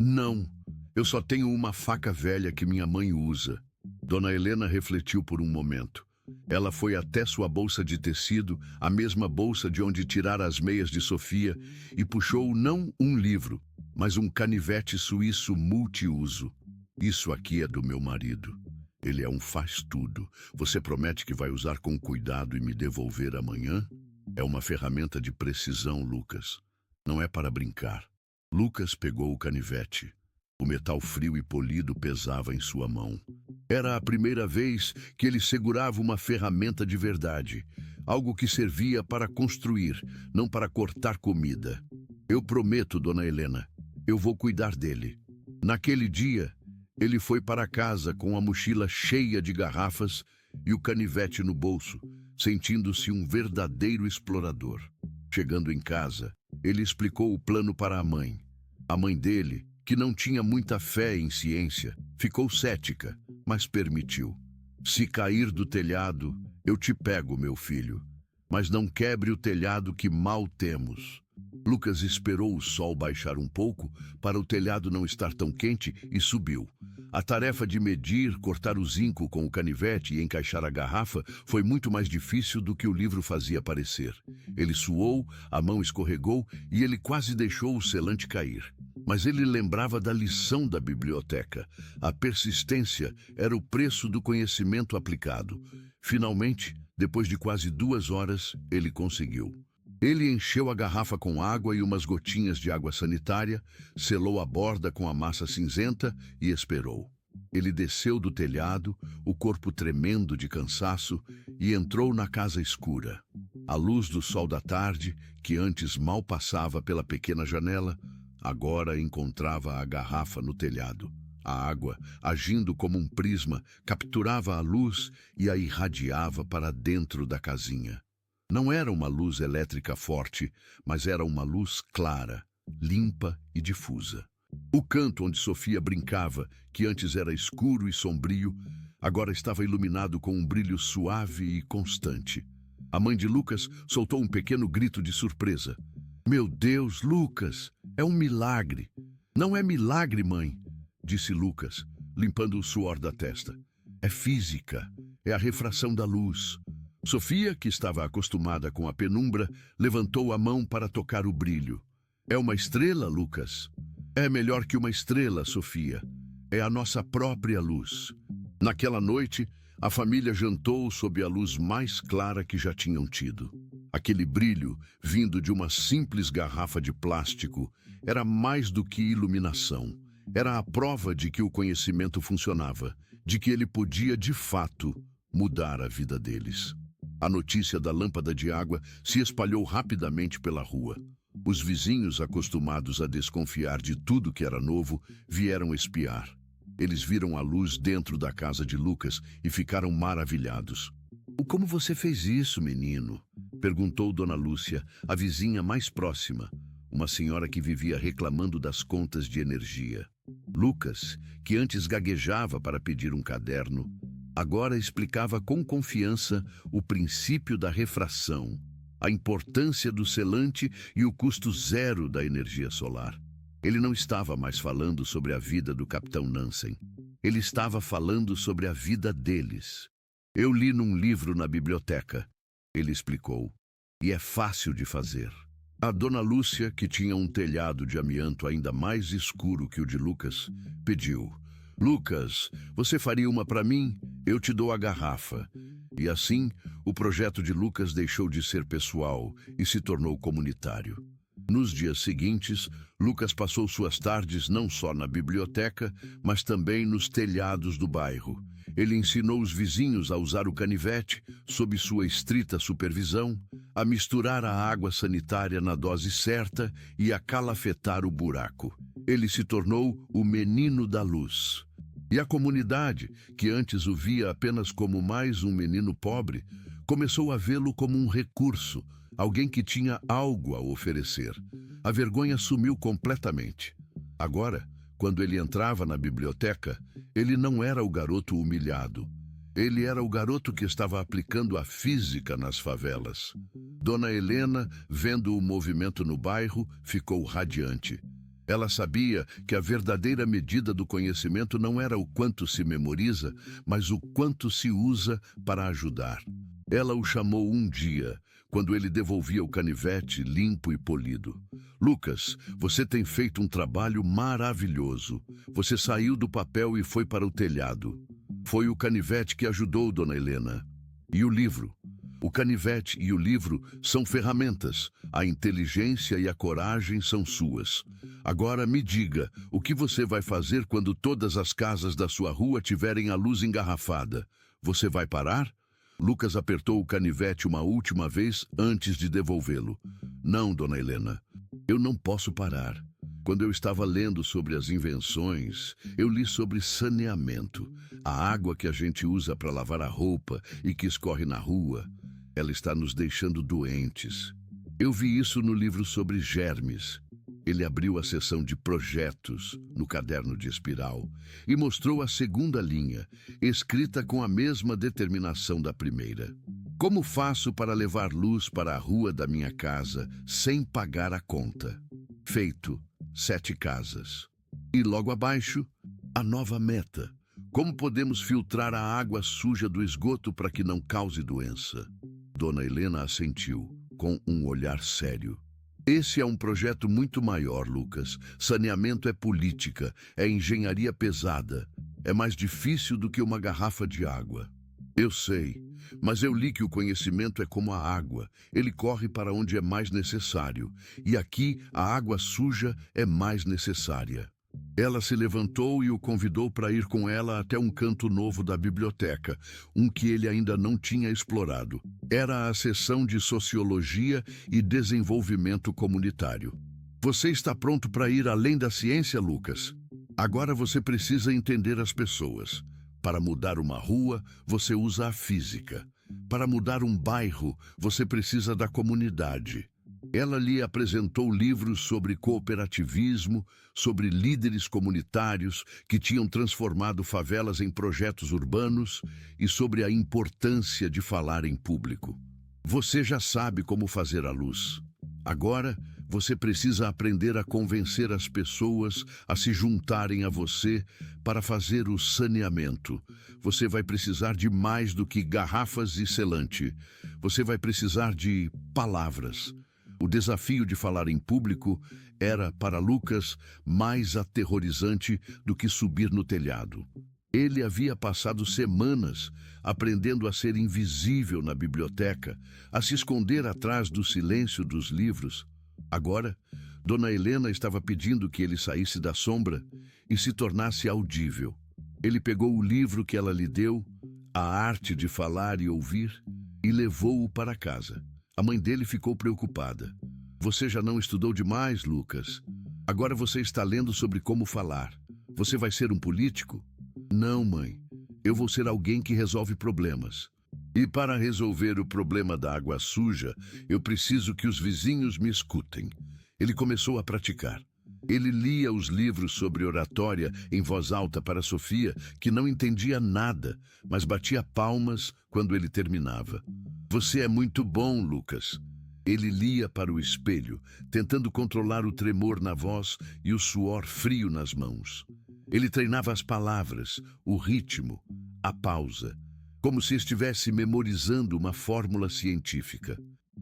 Não, eu só tenho uma faca velha que minha mãe usa. Dona Helena refletiu por um momento. Ela foi até sua bolsa de tecido, a mesma bolsa de onde tirara as meias de Sofia, e puxou não um livro, mas um canivete suíço multiuso. Isso aqui é do meu marido. Ele é um faz-tudo. Você promete que vai usar com cuidado e me devolver amanhã? É uma ferramenta de precisão, Lucas. Não é para brincar. Lucas pegou o canivete. O metal frio e polido pesava em sua mão. Era a primeira vez que ele segurava uma ferramenta de verdade, algo que servia para construir, não para cortar comida. Eu prometo, Dona Helena, eu vou cuidar dele. Naquele dia, ele foi para casa com a mochila cheia de garrafas e o canivete no bolso, sentindo-se um verdadeiro explorador. Chegando em casa, ele explicou o plano para a mãe. A mãe dele, que não tinha muita fé em ciência, ficou cética, mas permitiu. Se cair do telhado, eu te pego, meu filho. Mas não quebre o telhado que mal temos. Lucas esperou o sol baixar um pouco para o telhado não estar tão quente e subiu. A tarefa de medir, cortar o zinco com o canivete e encaixar a garrafa foi muito mais difícil do que o livro fazia parecer. Ele suou, a mão escorregou e ele quase deixou o selante cair. Mas ele lembrava da lição da biblioteca. A persistência era o preço do conhecimento aplicado. Finalmente, depois de quase 2 horas, ele conseguiu. Ele encheu a garrafa com água e umas gotinhas de água sanitária, selou a borda com a massa cinzenta e esperou. Ele desceu do telhado, o corpo tremendo de cansaço, e entrou na casa escura. A luz do sol da tarde, que antes mal passava pela pequena janela, agora encontrava a garrafa no telhado. A água, agindo como um prisma, capturava a luz e a irradiava para dentro da casinha. Não era uma luz elétrica forte, mas era uma luz clara, limpa e difusa. O canto onde Sofia brincava, que antes era escuro e sombrio, agora estava iluminado com um brilho suave e constante. A mãe de Lucas soltou um pequeno grito de surpresa. Meu Deus, Lucas, é um milagre. Não é milagre, mãe, disse Lucas, limpando o suor da testa. É física, é a refração da luz. Sofia, que estava acostumada com a penumbra, levantou a mão para tocar o brilho. É uma estrela, Lucas? É melhor que uma estrela, Sofia. É a nossa própria luz. Naquela noite, a família jantou sob a luz mais clara que já tinham tido. Aquele brilho, vindo de uma simples garrafa de plástico, era mais do que iluminação. Era a prova de que o conhecimento funcionava, de que ele podia, de fato, mudar a vida deles. A notícia da lâmpada de água se espalhou rapidamente pela rua. Os vizinhos, acostumados a desconfiar de tudo que era novo, vieram espiar. Eles viram a luz dentro da casa de Lucas e ficaram maravilhados. Como você fez isso, menino? Perguntou Dona Lúcia, a vizinha mais próxima, uma senhora que vivia reclamando das contas de energia. Lucas, que antes gaguejava para pedir um caderno, agora explicava com confiança o princípio da refração, a importância do selante e o custo zero da energia solar. Ele não estava mais falando sobre a vida do Capitão Nansen. Ele estava falando sobre a vida deles. Eu li num livro na biblioteca, ele explicou, e é fácil de fazer. A Dona Lúcia, que tinha um telhado de amianto ainda mais escuro que o de Lucas, pediu: Lucas, você faria uma para mim? Eu te dou a garrafa. E assim, o projeto de Lucas deixou de ser pessoal e se tornou comunitário. Nos dias seguintes, Lucas passou suas tardes não só na biblioteca, mas também nos telhados do bairro. Ele ensinou os vizinhos a usar o canivete, sob sua estrita supervisão, a misturar a água sanitária na dose certa e a calafetar o buraco. Ele se tornou o menino da luz. E a comunidade, que antes o via apenas como mais um menino pobre, começou a vê-lo como um recurso, alguém que tinha algo a oferecer. A vergonha sumiu completamente. Agora, quando ele entrava na biblioteca, ele não era o garoto humilhado. Ele era o garoto que estava aplicando a física nas favelas. Dona Helena, vendo o movimento no bairro, ficou radiante. Ela sabia que a verdadeira medida do conhecimento não era o quanto se memoriza, mas o quanto se usa para ajudar. Ela o chamou um dia, quando ele devolvia o canivete limpo e polido. Lucas, você tem feito um trabalho maravilhoso. Você saiu do papel e foi para o telhado. Foi o canivete que ajudou Dona Helena. E o livro? O canivete e o livro são ferramentas. A inteligência e a coragem são suas. Agora me diga, o que você vai fazer quando todas as casas da sua rua tiverem a luz engarrafada? Você vai parar? Lucas apertou o canivete uma última vez antes de devolvê-lo. Não, Dona Helena, eu não posso parar. Quando eu estava lendo sobre as invenções, eu li sobre saneamento. A água que a gente usa para lavar a roupa e que escorre na rua, ela está nos deixando doentes. Eu vi isso no livro sobre germes. Ele abriu a seção de projetos no caderno de espiral e mostrou a segunda linha, escrita com a mesma determinação da primeira. Como faço para levar luz para a rua da minha casa sem pagar a conta? Feito, 7 casas. E logo abaixo, a nova meta. Como podemos filtrar a água suja do esgoto para que não cause doença? Dona Helena assentiu, com um olhar sério. Esse é um projeto muito maior, Lucas. Saneamento é política, é engenharia pesada. É mais difícil do que uma garrafa de água. Eu sei, mas eu li que o conhecimento é como a água. Ele corre para onde é mais necessário. E aqui, a água suja é mais necessária. Ela se levantou e o convidou para ir com ela até um canto novo da biblioteca, um que ele ainda não tinha explorado. Era a seção de Sociologia e Desenvolvimento Comunitário. Você está pronto para ir além da ciência, Lucas? Agora você precisa entender as pessoas. Para mudar uma rua, você usa a física. Para mudar um bairro, você precisa da comunidade. Ela lhe apresentou livros sobre cooperativismo, sobre líderes comunitários que tinham transformado favelas em projetos urbanos e sobre a importância de falar em público. Você já sabe como fazer a luz. Agora, você precisa aprender a convencer as pessoas a se juntarem a você para fazer o saneamento. Você vai precisar de mais do que garrafas e selante. Você vai precisar de palavras. O desafio de falar em público era, para Lucas, mais aterrorizante do que subir no telhado. Ele havia passado semanas aprendendo a ser invisível na biblioteca, a se esconder atrás do silêncio dos livros. Agora, Dona Helena estava pedindo que ele saísse da sombra e se tornasse audível. Ele pegou o livro que ela lhe deu, A Arte de Falar e Ouvir, e levou-o para casa. A mãe dele ficou preocupada. Você já não estudou demais, Lucas? Agora você está lendo sobre como falar. Você vai ser um político? Não, mãe. Eu vou ser alguém que resolve problemas. E para resolver o problema da água suja, eu preciso que os vizinhos me escutem. Ele começou a praticar. Ele lia os livros sobre oratória em voz alta para Sofia, que não entendia nada, mas batia palmas quando ele terminava. Você é muito bom, Lucas. Ele lia para o espelho, tentando controlar o tremor na voz e o suor frio nas mãos. Ele treinava as palavras, o ritmo, a pausa, como se estivesse memorizando uma fórmula científica.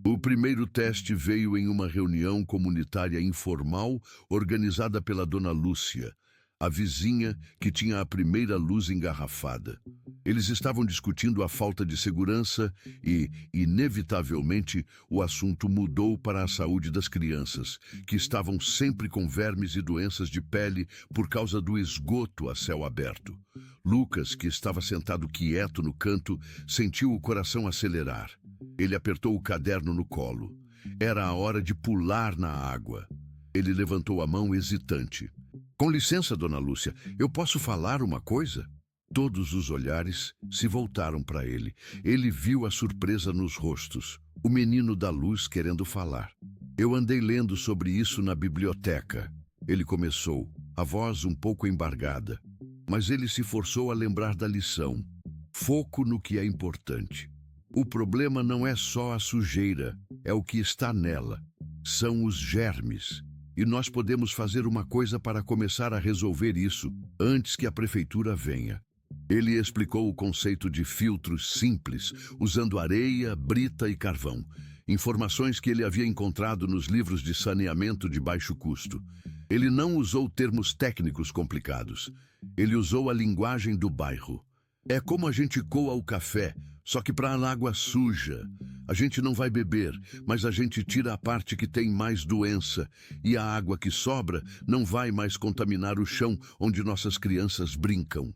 O primeiro teste veio em uma reunião comunitária informal organizada pela Dona Lúcia, a vizinha que tinha a primeira luz engarrafada. Eles estavam discutindo a falta de segurança e, inevitavelmente, o assunto mudou para a saúde das crianças, que estavam sempre com vermes e doenças de pele por causa do esgoto a céu aberto. Lucas, que estava sentado quieto no canto, sentiu o coração acelerar. Ele apertou o caderno no colo. Era a hora de pular na água. Ele levantou a mão hesitante. Com licença, dona Lúcia, eu posso falar uma coisa? Todos os olhares se voltaram para ele. Ele viu a surpresa nos rostos. O menino da luz querendo falar. Eu andei lendo sobre isso na biblioteca. Ele começou, a voz um pouco embargada. Mas ele se forçou a lembrar da lição. Foco no que é importante. O problema não é só a sujeira, é o que está nela. São os germes. E nós podemos fazer uma coisa para começar a resolver isso antes que a prefeitura venha. Ele explicou o conceito de filtros simples, usando areia, brita e carvão. Informações que ele havia encontrado nos livros de saneamento de baixo custo. Ele não usou termos técnicos complicados. Ele usou a linguagem do bairro. É como a gente coa o café, só que para a água suja. A gente não vai beber, mas a gente tira a parte que tem mais doença. E a água que sobra não vai mais contaminar o chão onde nossas crianças brincam.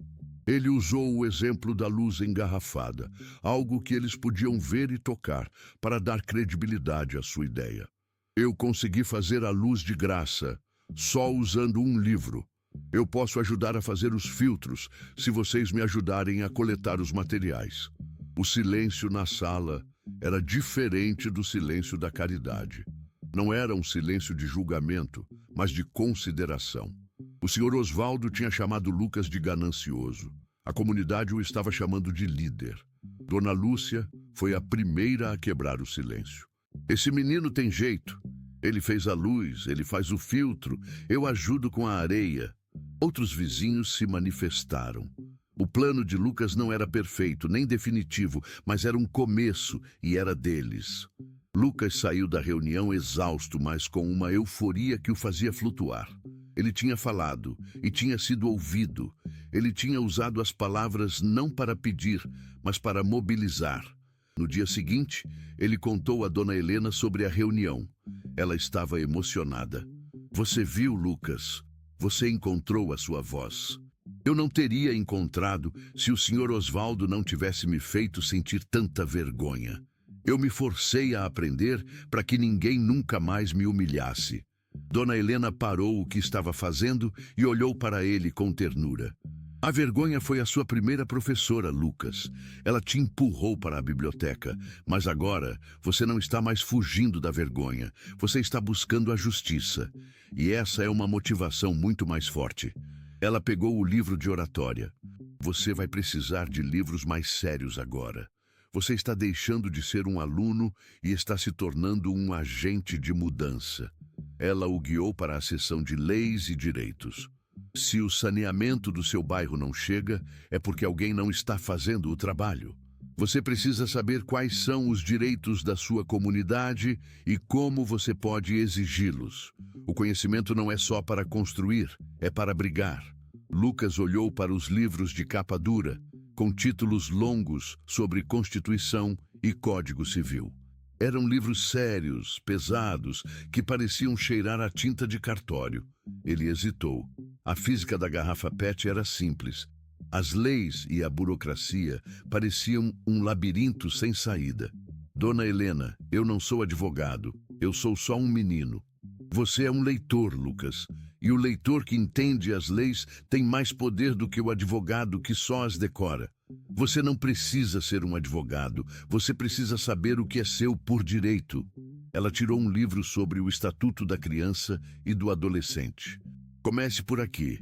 Ele usou o exemplo da luz engarrafada, algo que eles podiam ver e tocar, para dar credibilidade à sua ideia. Eu consegui fazer a luz de graça, só usando um livro. Eu posso ajudar a fazer os filtros, se vocês me ajudarem a coletar os materiais. O silêncio na sala era diferente do silêncio da caridade. Não era um silêncio de julgamento, mas de consideração. O Sr. Osvaldo tinha chamado Lucas de ganancioso. A comunidade o estava chamando de líder. Dona Lúcia foi a primeira a quebrar o silêncio. Esse menino tem jeito. Ele fez a luz, ele faz o filtro, eu ajudo com a areia. Outros vizinhos se manifestaram. O plano de Lucas não era perfeito, nem definitivo, mas era um começo e era deles. Lucas saiu da reunião exausto, mas com uma euforia que o fazia flutuar. Ele tinha falado e tinha sido ouvido. Ele tinha usado as palavras não para pedir, mas para mobilizar. No dia seguinte, ele contou a Dona Helena sobre a reunião. Ela estava emocionada. Você viu, Lucas? Você encontrou a sua voz. Eu não teria encontrado se o Sr. Osvaldo não tivesse me feito sentir tanta vergonha. Eu me forcei a aprender para que ninguém nunca mais me humilhasse. Dona Helena parou o que estava fazendo e olhou para ele com ternura. A vergonha foi a sua primeira professora, Lucas. Ela te empurrou para a biblioteca, mas agora você não está mais fugindo da vergonha. Você está buscando a justiça. E essa é uma motivação muito mais forte. Ela pegou o livro de oratória. Você vai precisar de livros mais sérios agora. Você está deixando de ser um aluno e está se tornando um agente de mudança. Ela o guiou para a seção de leis e direitos. Se o saneamento do seu bairro não chega, é porque alguém não está fazendo o trabalho. Você precisa saber quais são os direitos da sua comunidade e como você pode exigi-los. O conhecimento não é só para construir, é para brigar. Lucas olhou para os livros de capa dura, com títulos longos sobre Constituição e Código Civil. Eram livros sérios, pesados, que pareciam cheirar a tinta de cartório. Ele hesitou. A física da garrafa PET era simples. As leis e a burocracia pareciam um labirinto sem saída. Dona Helena, eu não sou advogado. Eu sou só um menino. Você é um leitor, Lucas. E o leitor que entende as leis tem mais poder do que o advogado que só as decora. Você não precisa ser um advogado. Você precisa saber o que é seu por direito. Ela tirou um livro sobre o Estatuto da Criança e do Adolescente. Comece por aqui.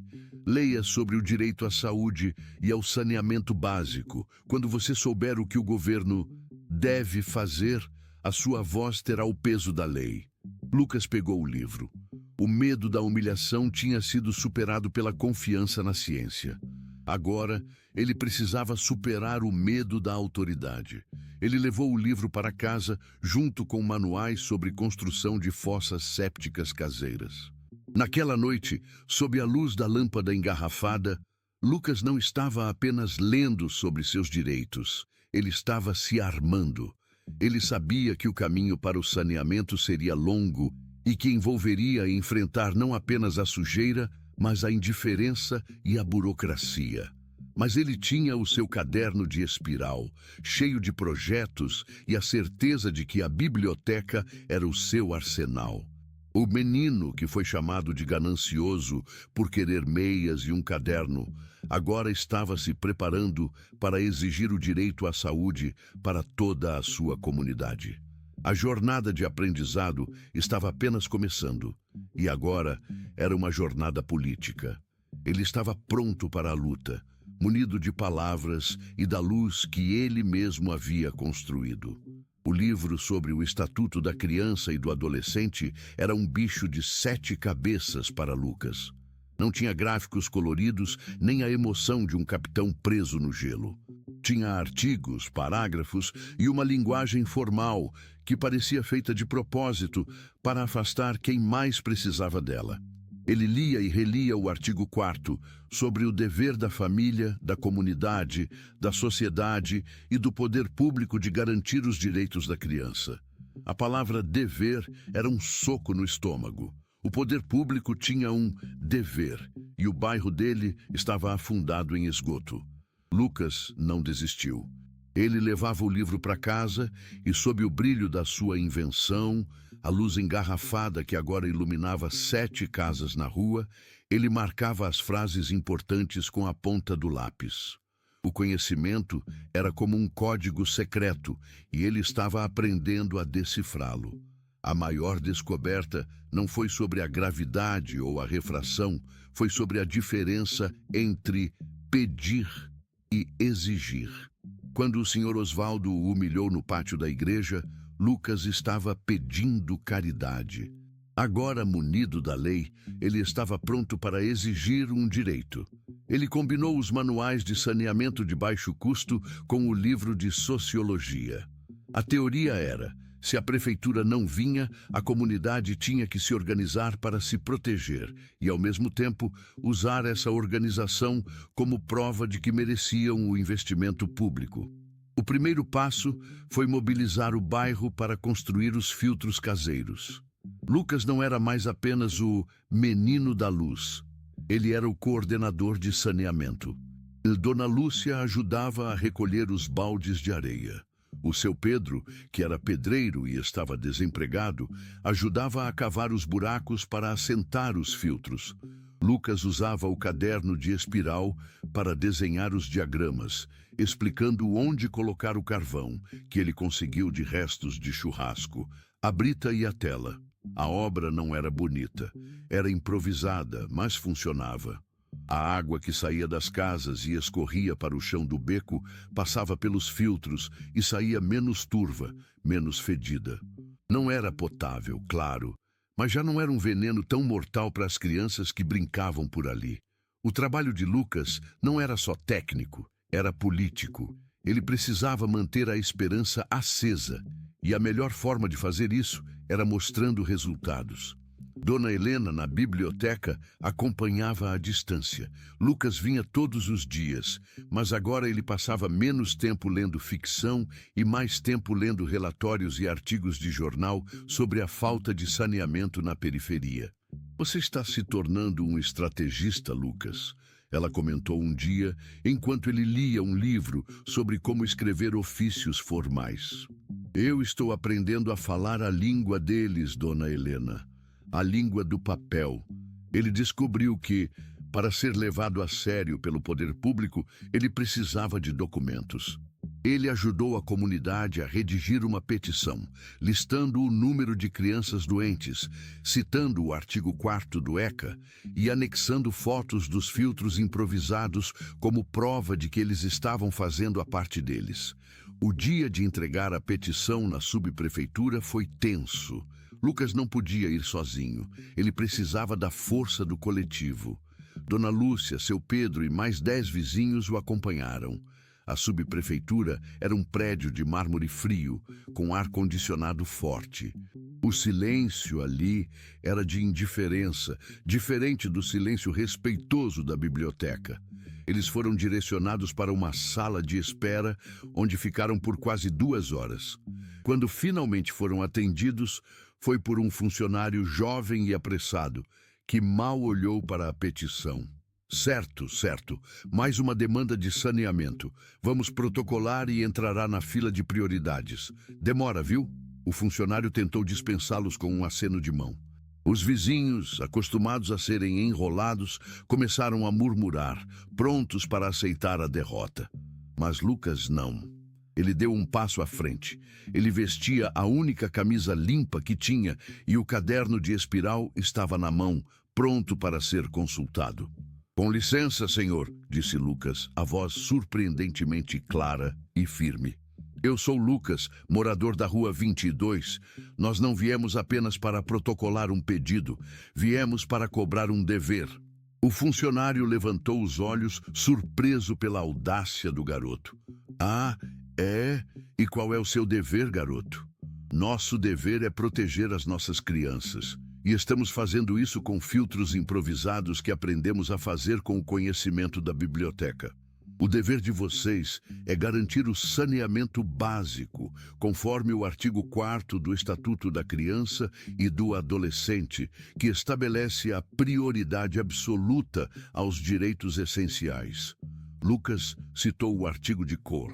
Leia sobre o direito à saúde e ao saneamento básico. Quando você souber o que o governo deve fazer, a sua voz terá o peso da lei. Lucas pegou o livro. O medo da humilhação tinha sido superado pela confiança na ciência. Agora, ele precisava superar o medo da autoridade. Ele levou o livro para casa, junto com manuais sobre construção de fossas sépticas caseiras. Naquela noite, sob a luz da lâmpada engarrafada, Lucas não estava apenas lendo sobre seus direitos. Ele estava se armando. Ele sabia que o caminho para o saneamento seria longo e que envolveria enfrentar não apenas a sujeira, mas a indiferença e a burocracia. Mas ele tinha o seu caderno de espiral, cheio de projetos e a certeza de que a biblioteca era o seu arsenal. O menino, que foi chamado de ganancioso por querer meias e um caderno, agora estava se preparando para exigir o direito à saúde para toda a sua comunidade. A jornada de aprendizado estava apenas começando, e agora era uma jornada política. Ele estava pronto para a luta, munido de palavras e da luz que ele mesmo havia construído. O livro sobre o Estatuto da Criança e do Adolescente era um bicho de 7 cabeças para Lucas. Não tinha gráficos coloridos nem a emoção de um capitão preso no gelo. Tinha artigos, parágrafos e uma linguagem formal que parecia feita de propósito para afastar quem mais precisava dela. Ele lia e relia o artigo 4º sobre o dever da família, da comunidade, da sociedade e do poder público de garantir os direitos da criança. A palavra dever era um soco no estômago. O poder público tinha um dever e o bairro dele estava afundado em esgoto. Lucas não desistiu. Ele levava o livro para casa e, sob o brilho da sua invenção, a luz engarrafada que agora iluminava 7 casas na rua, ele marcava as frases importantes com a ponta do lápis. O conhecimento era como um código secreto e ele estava aprendendo a decifrá-lo. A maior descoberta não foi sobre a gravidade ou a refração, foi sobre a diferença entre pedir e exigir. Quando o Sr. Osvaldo o humilhou no pátio da igreja, Lucas estava pedindo caridade. Agora, munido da lei, ele estava pronto para exigir um direito. Ele combinou os manuais de saneamento de baixo custo com o livro de sociologia. A teoria era: se a prefeitura não vinha, a comunidade tinha que se organizar para se proteger e, ao mesmo tempo, usar essa organização como prova de que mereciam o investimento público. O primeiro passo foi mobilizar o bairro para construir os filtros caseiros. Lucas não era mais apenas o menino da luz. Ele era o coordenador de saneamento. Dona Lúcia ajudava a recolher os baldes de areia. O seu Pedro, que era pedreiro e estava desempregado, ajudava a cavar os buracos para assentar os filtros. Lucas usava o caderno de espiral para desenhar os diagramas, explicando onde colocar o carvão, que ele conseguiu de restos de churrasco, a brita e a tela. A obra não era bonita, era improvisada, mas funcionava. A água que saía das casas e escorria para o chão do beco passava pelos filtros e saía menos turva, menos fedida. Não era potável, claro, mas já não era um veneno tão mortal para as crianças que brincavam por ali. O trabalho de Lucas não era só técnico, era político. Ele precisava manter a esperança acesa, e a melhor forma de fazer isso era mostrando resultados. Dona Helena, na biblioteca, acompanhava à distância. Lucas vinha todos os dias, mas agora ele passava menos tempo lendo ficção e mais tempo lendo relatórios e artigos de jornal sobre a falta de saneamento na periferia. Você está se tornando um estrategista, Lucas, ela comentou um dia, enquanto ele lia um livro sobre como escrever ofícios formais. Eu estou aprendendo a falar a língua deles, Dona Helena. A língua do papel. Ele descobriu que, para ser levado a sério pelo poder público, ele precisava de documentos. Ele ajudou a comunidade a redigir uma petição, listando o número de crianças doentes, citando o artigo 4º do ECA e anexando fotos dos filtros improvisados como prova de que eles estavam fazendo a parte deles. O dia de entregar a petição na subprefeitura foi tenso. Lucas não podia ir sozinho. Ele precisava da força do coletivo. Dona Lúcia, seu Pedro e mais 10 vizinhos o acompanharam. A subprefeitura era um prédio de mármore frio, com ar-condicionado forte. O silêncio ali era de indiferença, diferente do silêncio respeitoso da biblioteca. Eles foram direcionados para uma sala de espera, onde ficaram por quase 2 horas. Quando finalmente foram atendidos, foi por um funcionário jovem e apressado, que mal olhou para a petição. Certo, certo. Mais uma demanda de saneamento. Vamos protocolar e entrará na fila de prioridades. Demora, viu? O funcionário tentou dispensá-los com um aceno de mão. Os vizinhos, acostumados a serem enrolados, começaram a murmurar, prontos para aceitar a derrota. Mas Lucas não. Ele deu um passo à frente. Ele vestia a única camisa limpa que tinha e o caderno de espiral estava na mão, pronto para ser consultado. Com licença, senhor, disse Lucas, a voz surpreendentemente clara e firme. Eu sou Lucas, morador da Rua 22. Nós não viemos apenas para protocolar um pedido, viemos para cobrar um dever. O funcionário levantou os olhos, surpreso pela audácia do garoto. Ah, é? E qual é o seu dever, garoto? Nosso dever é proteger as nossas crianças. E estamos fazendo isso com filtros improvisados que aprendemos a fazer com o conhecimento da biblioteca. O dever de vocês é garantir o saneamento básico, conforme o artigo 4º do Estatuto da Criança e do Adolescente, que estabelece a prioridade absoluta aos direitos essenciais. Lucas citou o artigo de cor.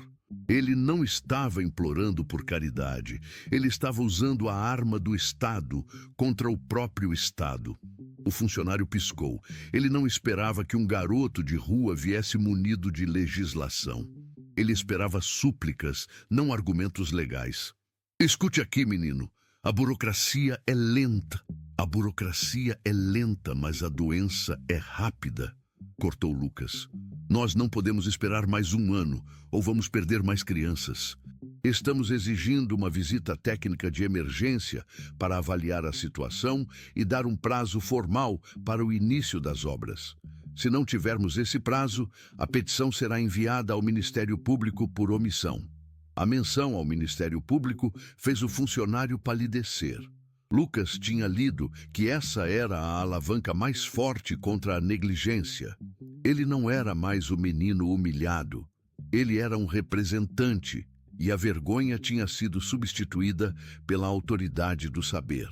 Ele não estava implorando por caridade, ele estava usando a arma do Estado contra o próprio Estado. O funcionário piscou. Ele não esperava que um garoto de rua viesse munido de legislação. Ele esperava súplicas, não argumentos legais. Escute aqui, menino. A burocracia é lenta. A burocracia é lenta, mas a doença é rápida, cortou Lucas. Nós não podemos esperar mais um ano, ou vamos perder mais crianças. Estamos exigindo uma visita técnica de emergência para avaliar a situação e dar um prazo formal para o início das obras. Se não tivermos esse prazo, a petição será enviada ao Ministério Público por omissão. A menção ao Ministério Público fez o funcionário palidecer. Lucas tinha lido que essa era a alavanca mais forte contra a negligência. Ele não era mais o menino humilhado. Ele era um representante, e a vergonha tinha sido substituída pela autoridade do saber.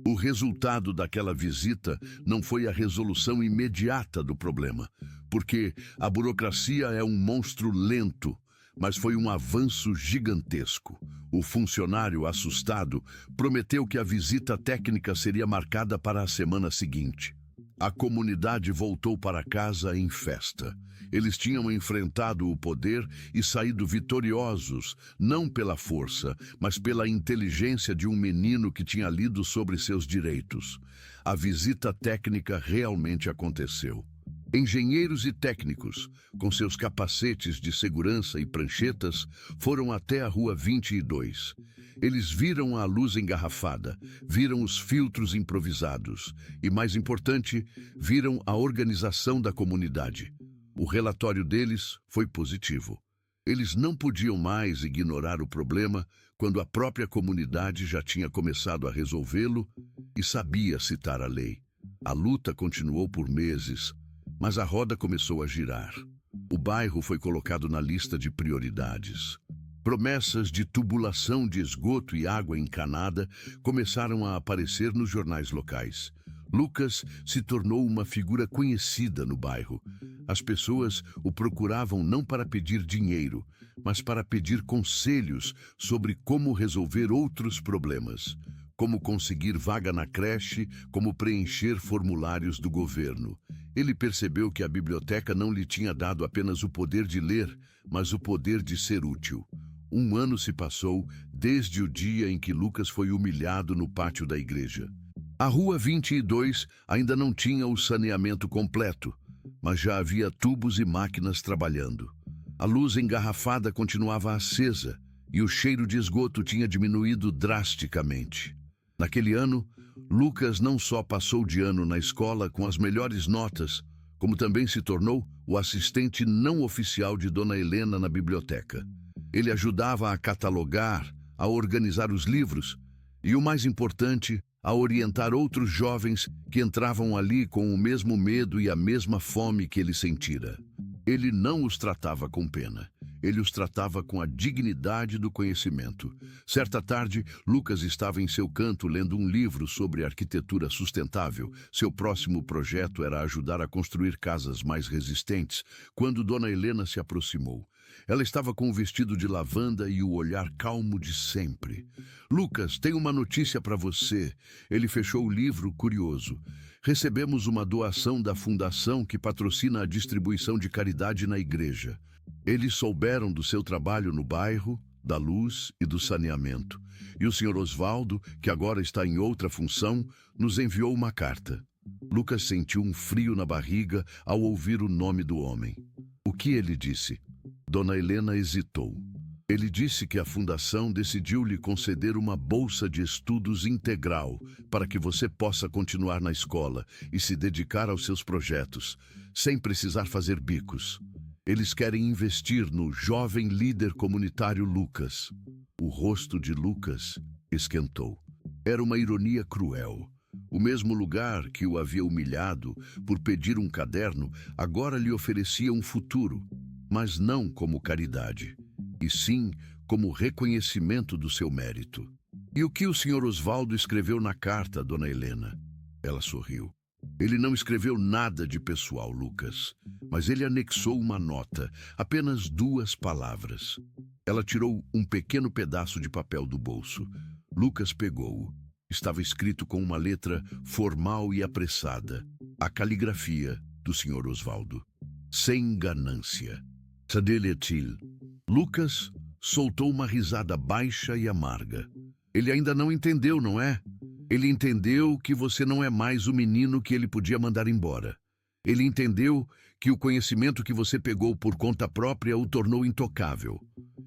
O resultado daquela visita não foi a resolução imediata do problema, porque a burocracia é um monstro lento, mas foi um avanço gigantesco. O funcionário, assustado, prometeu que a visita técnica seria marcada para a semana seguinte. A comunidade voltou para casa em festa. Eles tinham enfrentado o poder e saído vitoriosos, não pela força, mas pela inteligência de um menino que tinha lido sobre seus direitos. A visita técnica realmente aconteceu. Engenheiros e técnicos, com seus capacetes de segurança e pranchetas, foram até a Rua 22. Eles viram a luz engarrafada, viram os filtros improvisados e, mais importante, viram a organização da comunidade. O relatório deles foi positivo. Eles não podiam mais ignorar o problema quando a própria comunidade já tinha começado a resolvê-lo e sabia citar a lei. A luta continuou por meses, mas a roda começou a girar. O bairro foi colocado na lista de prioridades. Promessas de tubulação de esgoto e água encanada começaram a aparecer nos jornais locais. Lucas se tornou uma figura conhecida no bairro. As pessoas o procuravam não para pedir dinheiro, mas para pedir conselhos sobre como resolver outros problemas. Como conseguir vaga na creche, como preencher formulários do governo. Ele percebeu que a biblioteca não lhe tinha dado apenas o poder de ler, mas o poder de ser útil. Um ano se passou desde o dia em que Lucas foi humilhado no pátio da igreja. A Rua 22 ainda não tinha o saneamento completo, mas já havia tubos e máquinas trabalhando. A luz engarrafada continuava acesa e o cheiro de esgoto tinha diminuído drasticamente. Naquele ano, Lucas não só passou de ano na escola com as melhores notas, como também se tornou o assistente não oficial de Dona Helena na biblioteca. Ele ajudava a catalogar, a organizar os livros e, o mais importante, a orientar outros jovens que entravam ali com o mesmo medo e a mesma fome que ele sentira. Ele não os tratava com pena. Ele os tratava com a dignidade do conhecimento. Certa tarde, Lucas estava em seu canto lendo um livro sobre arquitetura sustentável. Seu próximo projeto era ajudar a construir casas mais resistentes, quando Dona Helena se aproximou. Ela estava com o vestido de lavanda e o olhar calmo de sempre. Lucas, tenho uma notícia para você. Ele fechou o livro, curioso. Recebemos uma doação da fundação que patrocina a distribuição de caridade na igreja. Eles souberam do seu trabalho no bairro, da luz e do saneamento. E o Sr. Osvaldo, que agora está em outra função, nos enviou uma carta. Lucas sentiu um frio na barriga ao ouvir o nome do homem. O que ele disse? Dona Helena hesitou. Ele disse que a fundação decidiu lhe conceder uma bolsa de estudos integral para que você possa continuar na escola e se dedicar aos seus projetos, sem precisar fazer bicos. Eles querem investir no jovem líder comunitário Lucas. O rosto de Lucas esquentou. Era uma ironia cruel. O mesmo lugar que o havia humilhado por pedir um caderno, agora lhe oferecia um futuro, mas não como caridade, e sim como reconhecimento do seu mérito. E o que o Sr. Osvaldo escreveu na carta, Dona Helena? Ela sorriu. Ele não escreveu nada de pessoal, Lucas, mas ele anexou uma nota, apenas 2 palavras. Ela tirou um pequeno pedaço de papel do bolso. Lucas pegou-o. Estava escrito com uma letra formal e apressada, a caligrafia do Sr. Osvaldo. Sem ganância. Sadeletil. Lucas soltou uma risada baixa e amarga. Ele ainda não entendeu, não é? Ele entendeu que você não é mais o menino que ele podia mandar embora. Ele entendeu que o conhecimento que você pegou por conta própria o tornou intocável.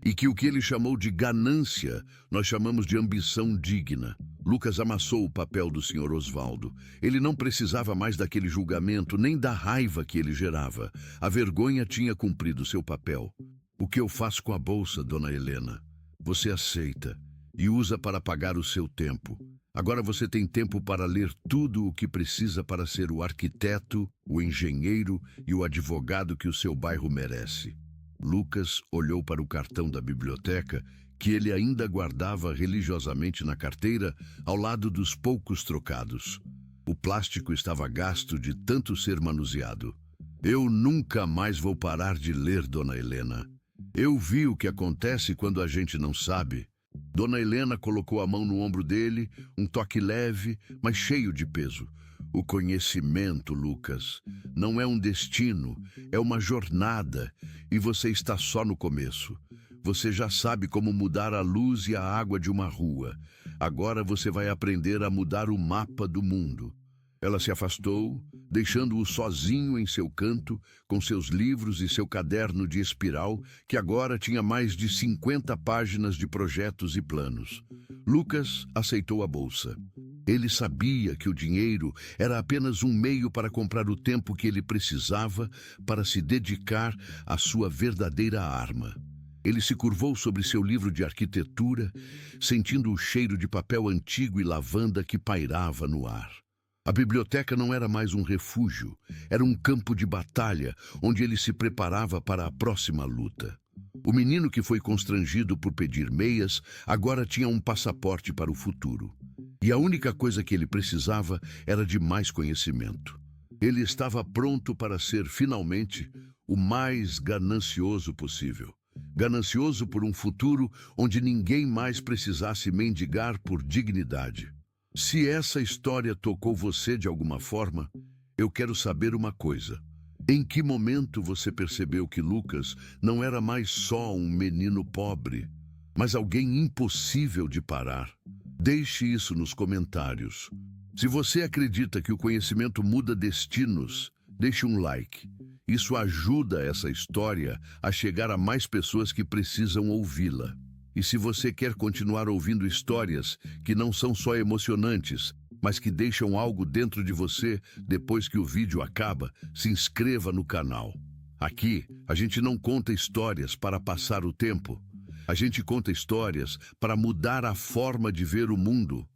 E que o que ele chamou de ganância, nós chamamos de ambição digna. Lucas amassou o papel do Sr. Osvaldo. Ele não precisava mais daquele julgamento, nem da raiva que ele gerava. A vergonha tinha cumprido seu papel. O que eu faço com a bolsa, Dona Helena? Você aceita e usa para pagar o seu tempo. Agora você tem tempo para ler tudo o que precisa para ser o arquiteto, o engenheiro e o advogado que o seu bairro merece. Lucas olhou para o cartão da biblioteca, que ele ainda guardava religiosamente na carteira, ao lado dos poucos trocados. O plástico estava gasto de tanto ser manuseado. Eu nunca mais vou parar de ler, Dona Helena. Eu vi o que acontece quando a gente não sabe. Dona Helena colocou a mão no ombro dele, um toque leve, mas cheio de peso. O conhecimento, Lucas, não é um destino, é uma jornada, e você está só no começo. Você já sabe como mudar a luz e a água de uma rua. Agora você vai aprender a mudar o mapa do mundo. Ela se afastou, deixando-o sozinho em seu canto, com seus livros e seu caderno de espiral, que agora tinha mais de 50 páginas de projetos e planos. Lucas aceitou a bolsa. Ele sabia que o dinheiro era apenas um meio para comprar o tempo que ele precisava para se dedicar à sua verdadeira arma. Ele se curvou sobre seu livro de arquitetura, sentindo o cheiro de papel antigo e lavanda que pairava no ar. A biblioteca não era mais um refúgio, era um campo de batalha, onde ele se preparava para a próxima luta. O menino que foi constrangido por pedir meias, agora tinha um passaporte para o futuro. E a única coisa que ele precisava era de mais conhecimento. Ele estava pronto para ser, finalmente, o mais ganancioso possível. Ganancioso por um futuro onde ninguém mais precisasse mendigar por dignidade. Se essa história tocou você de alguma forma, eu quero saber uma coisa. Em que momento você percebeu que Lucas não era mais só um menino pobre, mas alguém impossível de parar? Deixe isso nos comentários. Se você acredita que o conhecimento muda destinos, deixe um like. Isso ajuda essa história a chegar a mais pessoas que precisam ouvi-la. E se você quer continuar ouvindo histórias que não são só emocionantes, mas que deixam algo dentro de você depois que o vídeo acaba, se inscreva no canal. Aqui, a gente não conta histórias para passar o tempo. A gente conta histórias para mudar a forma de ver o mundo.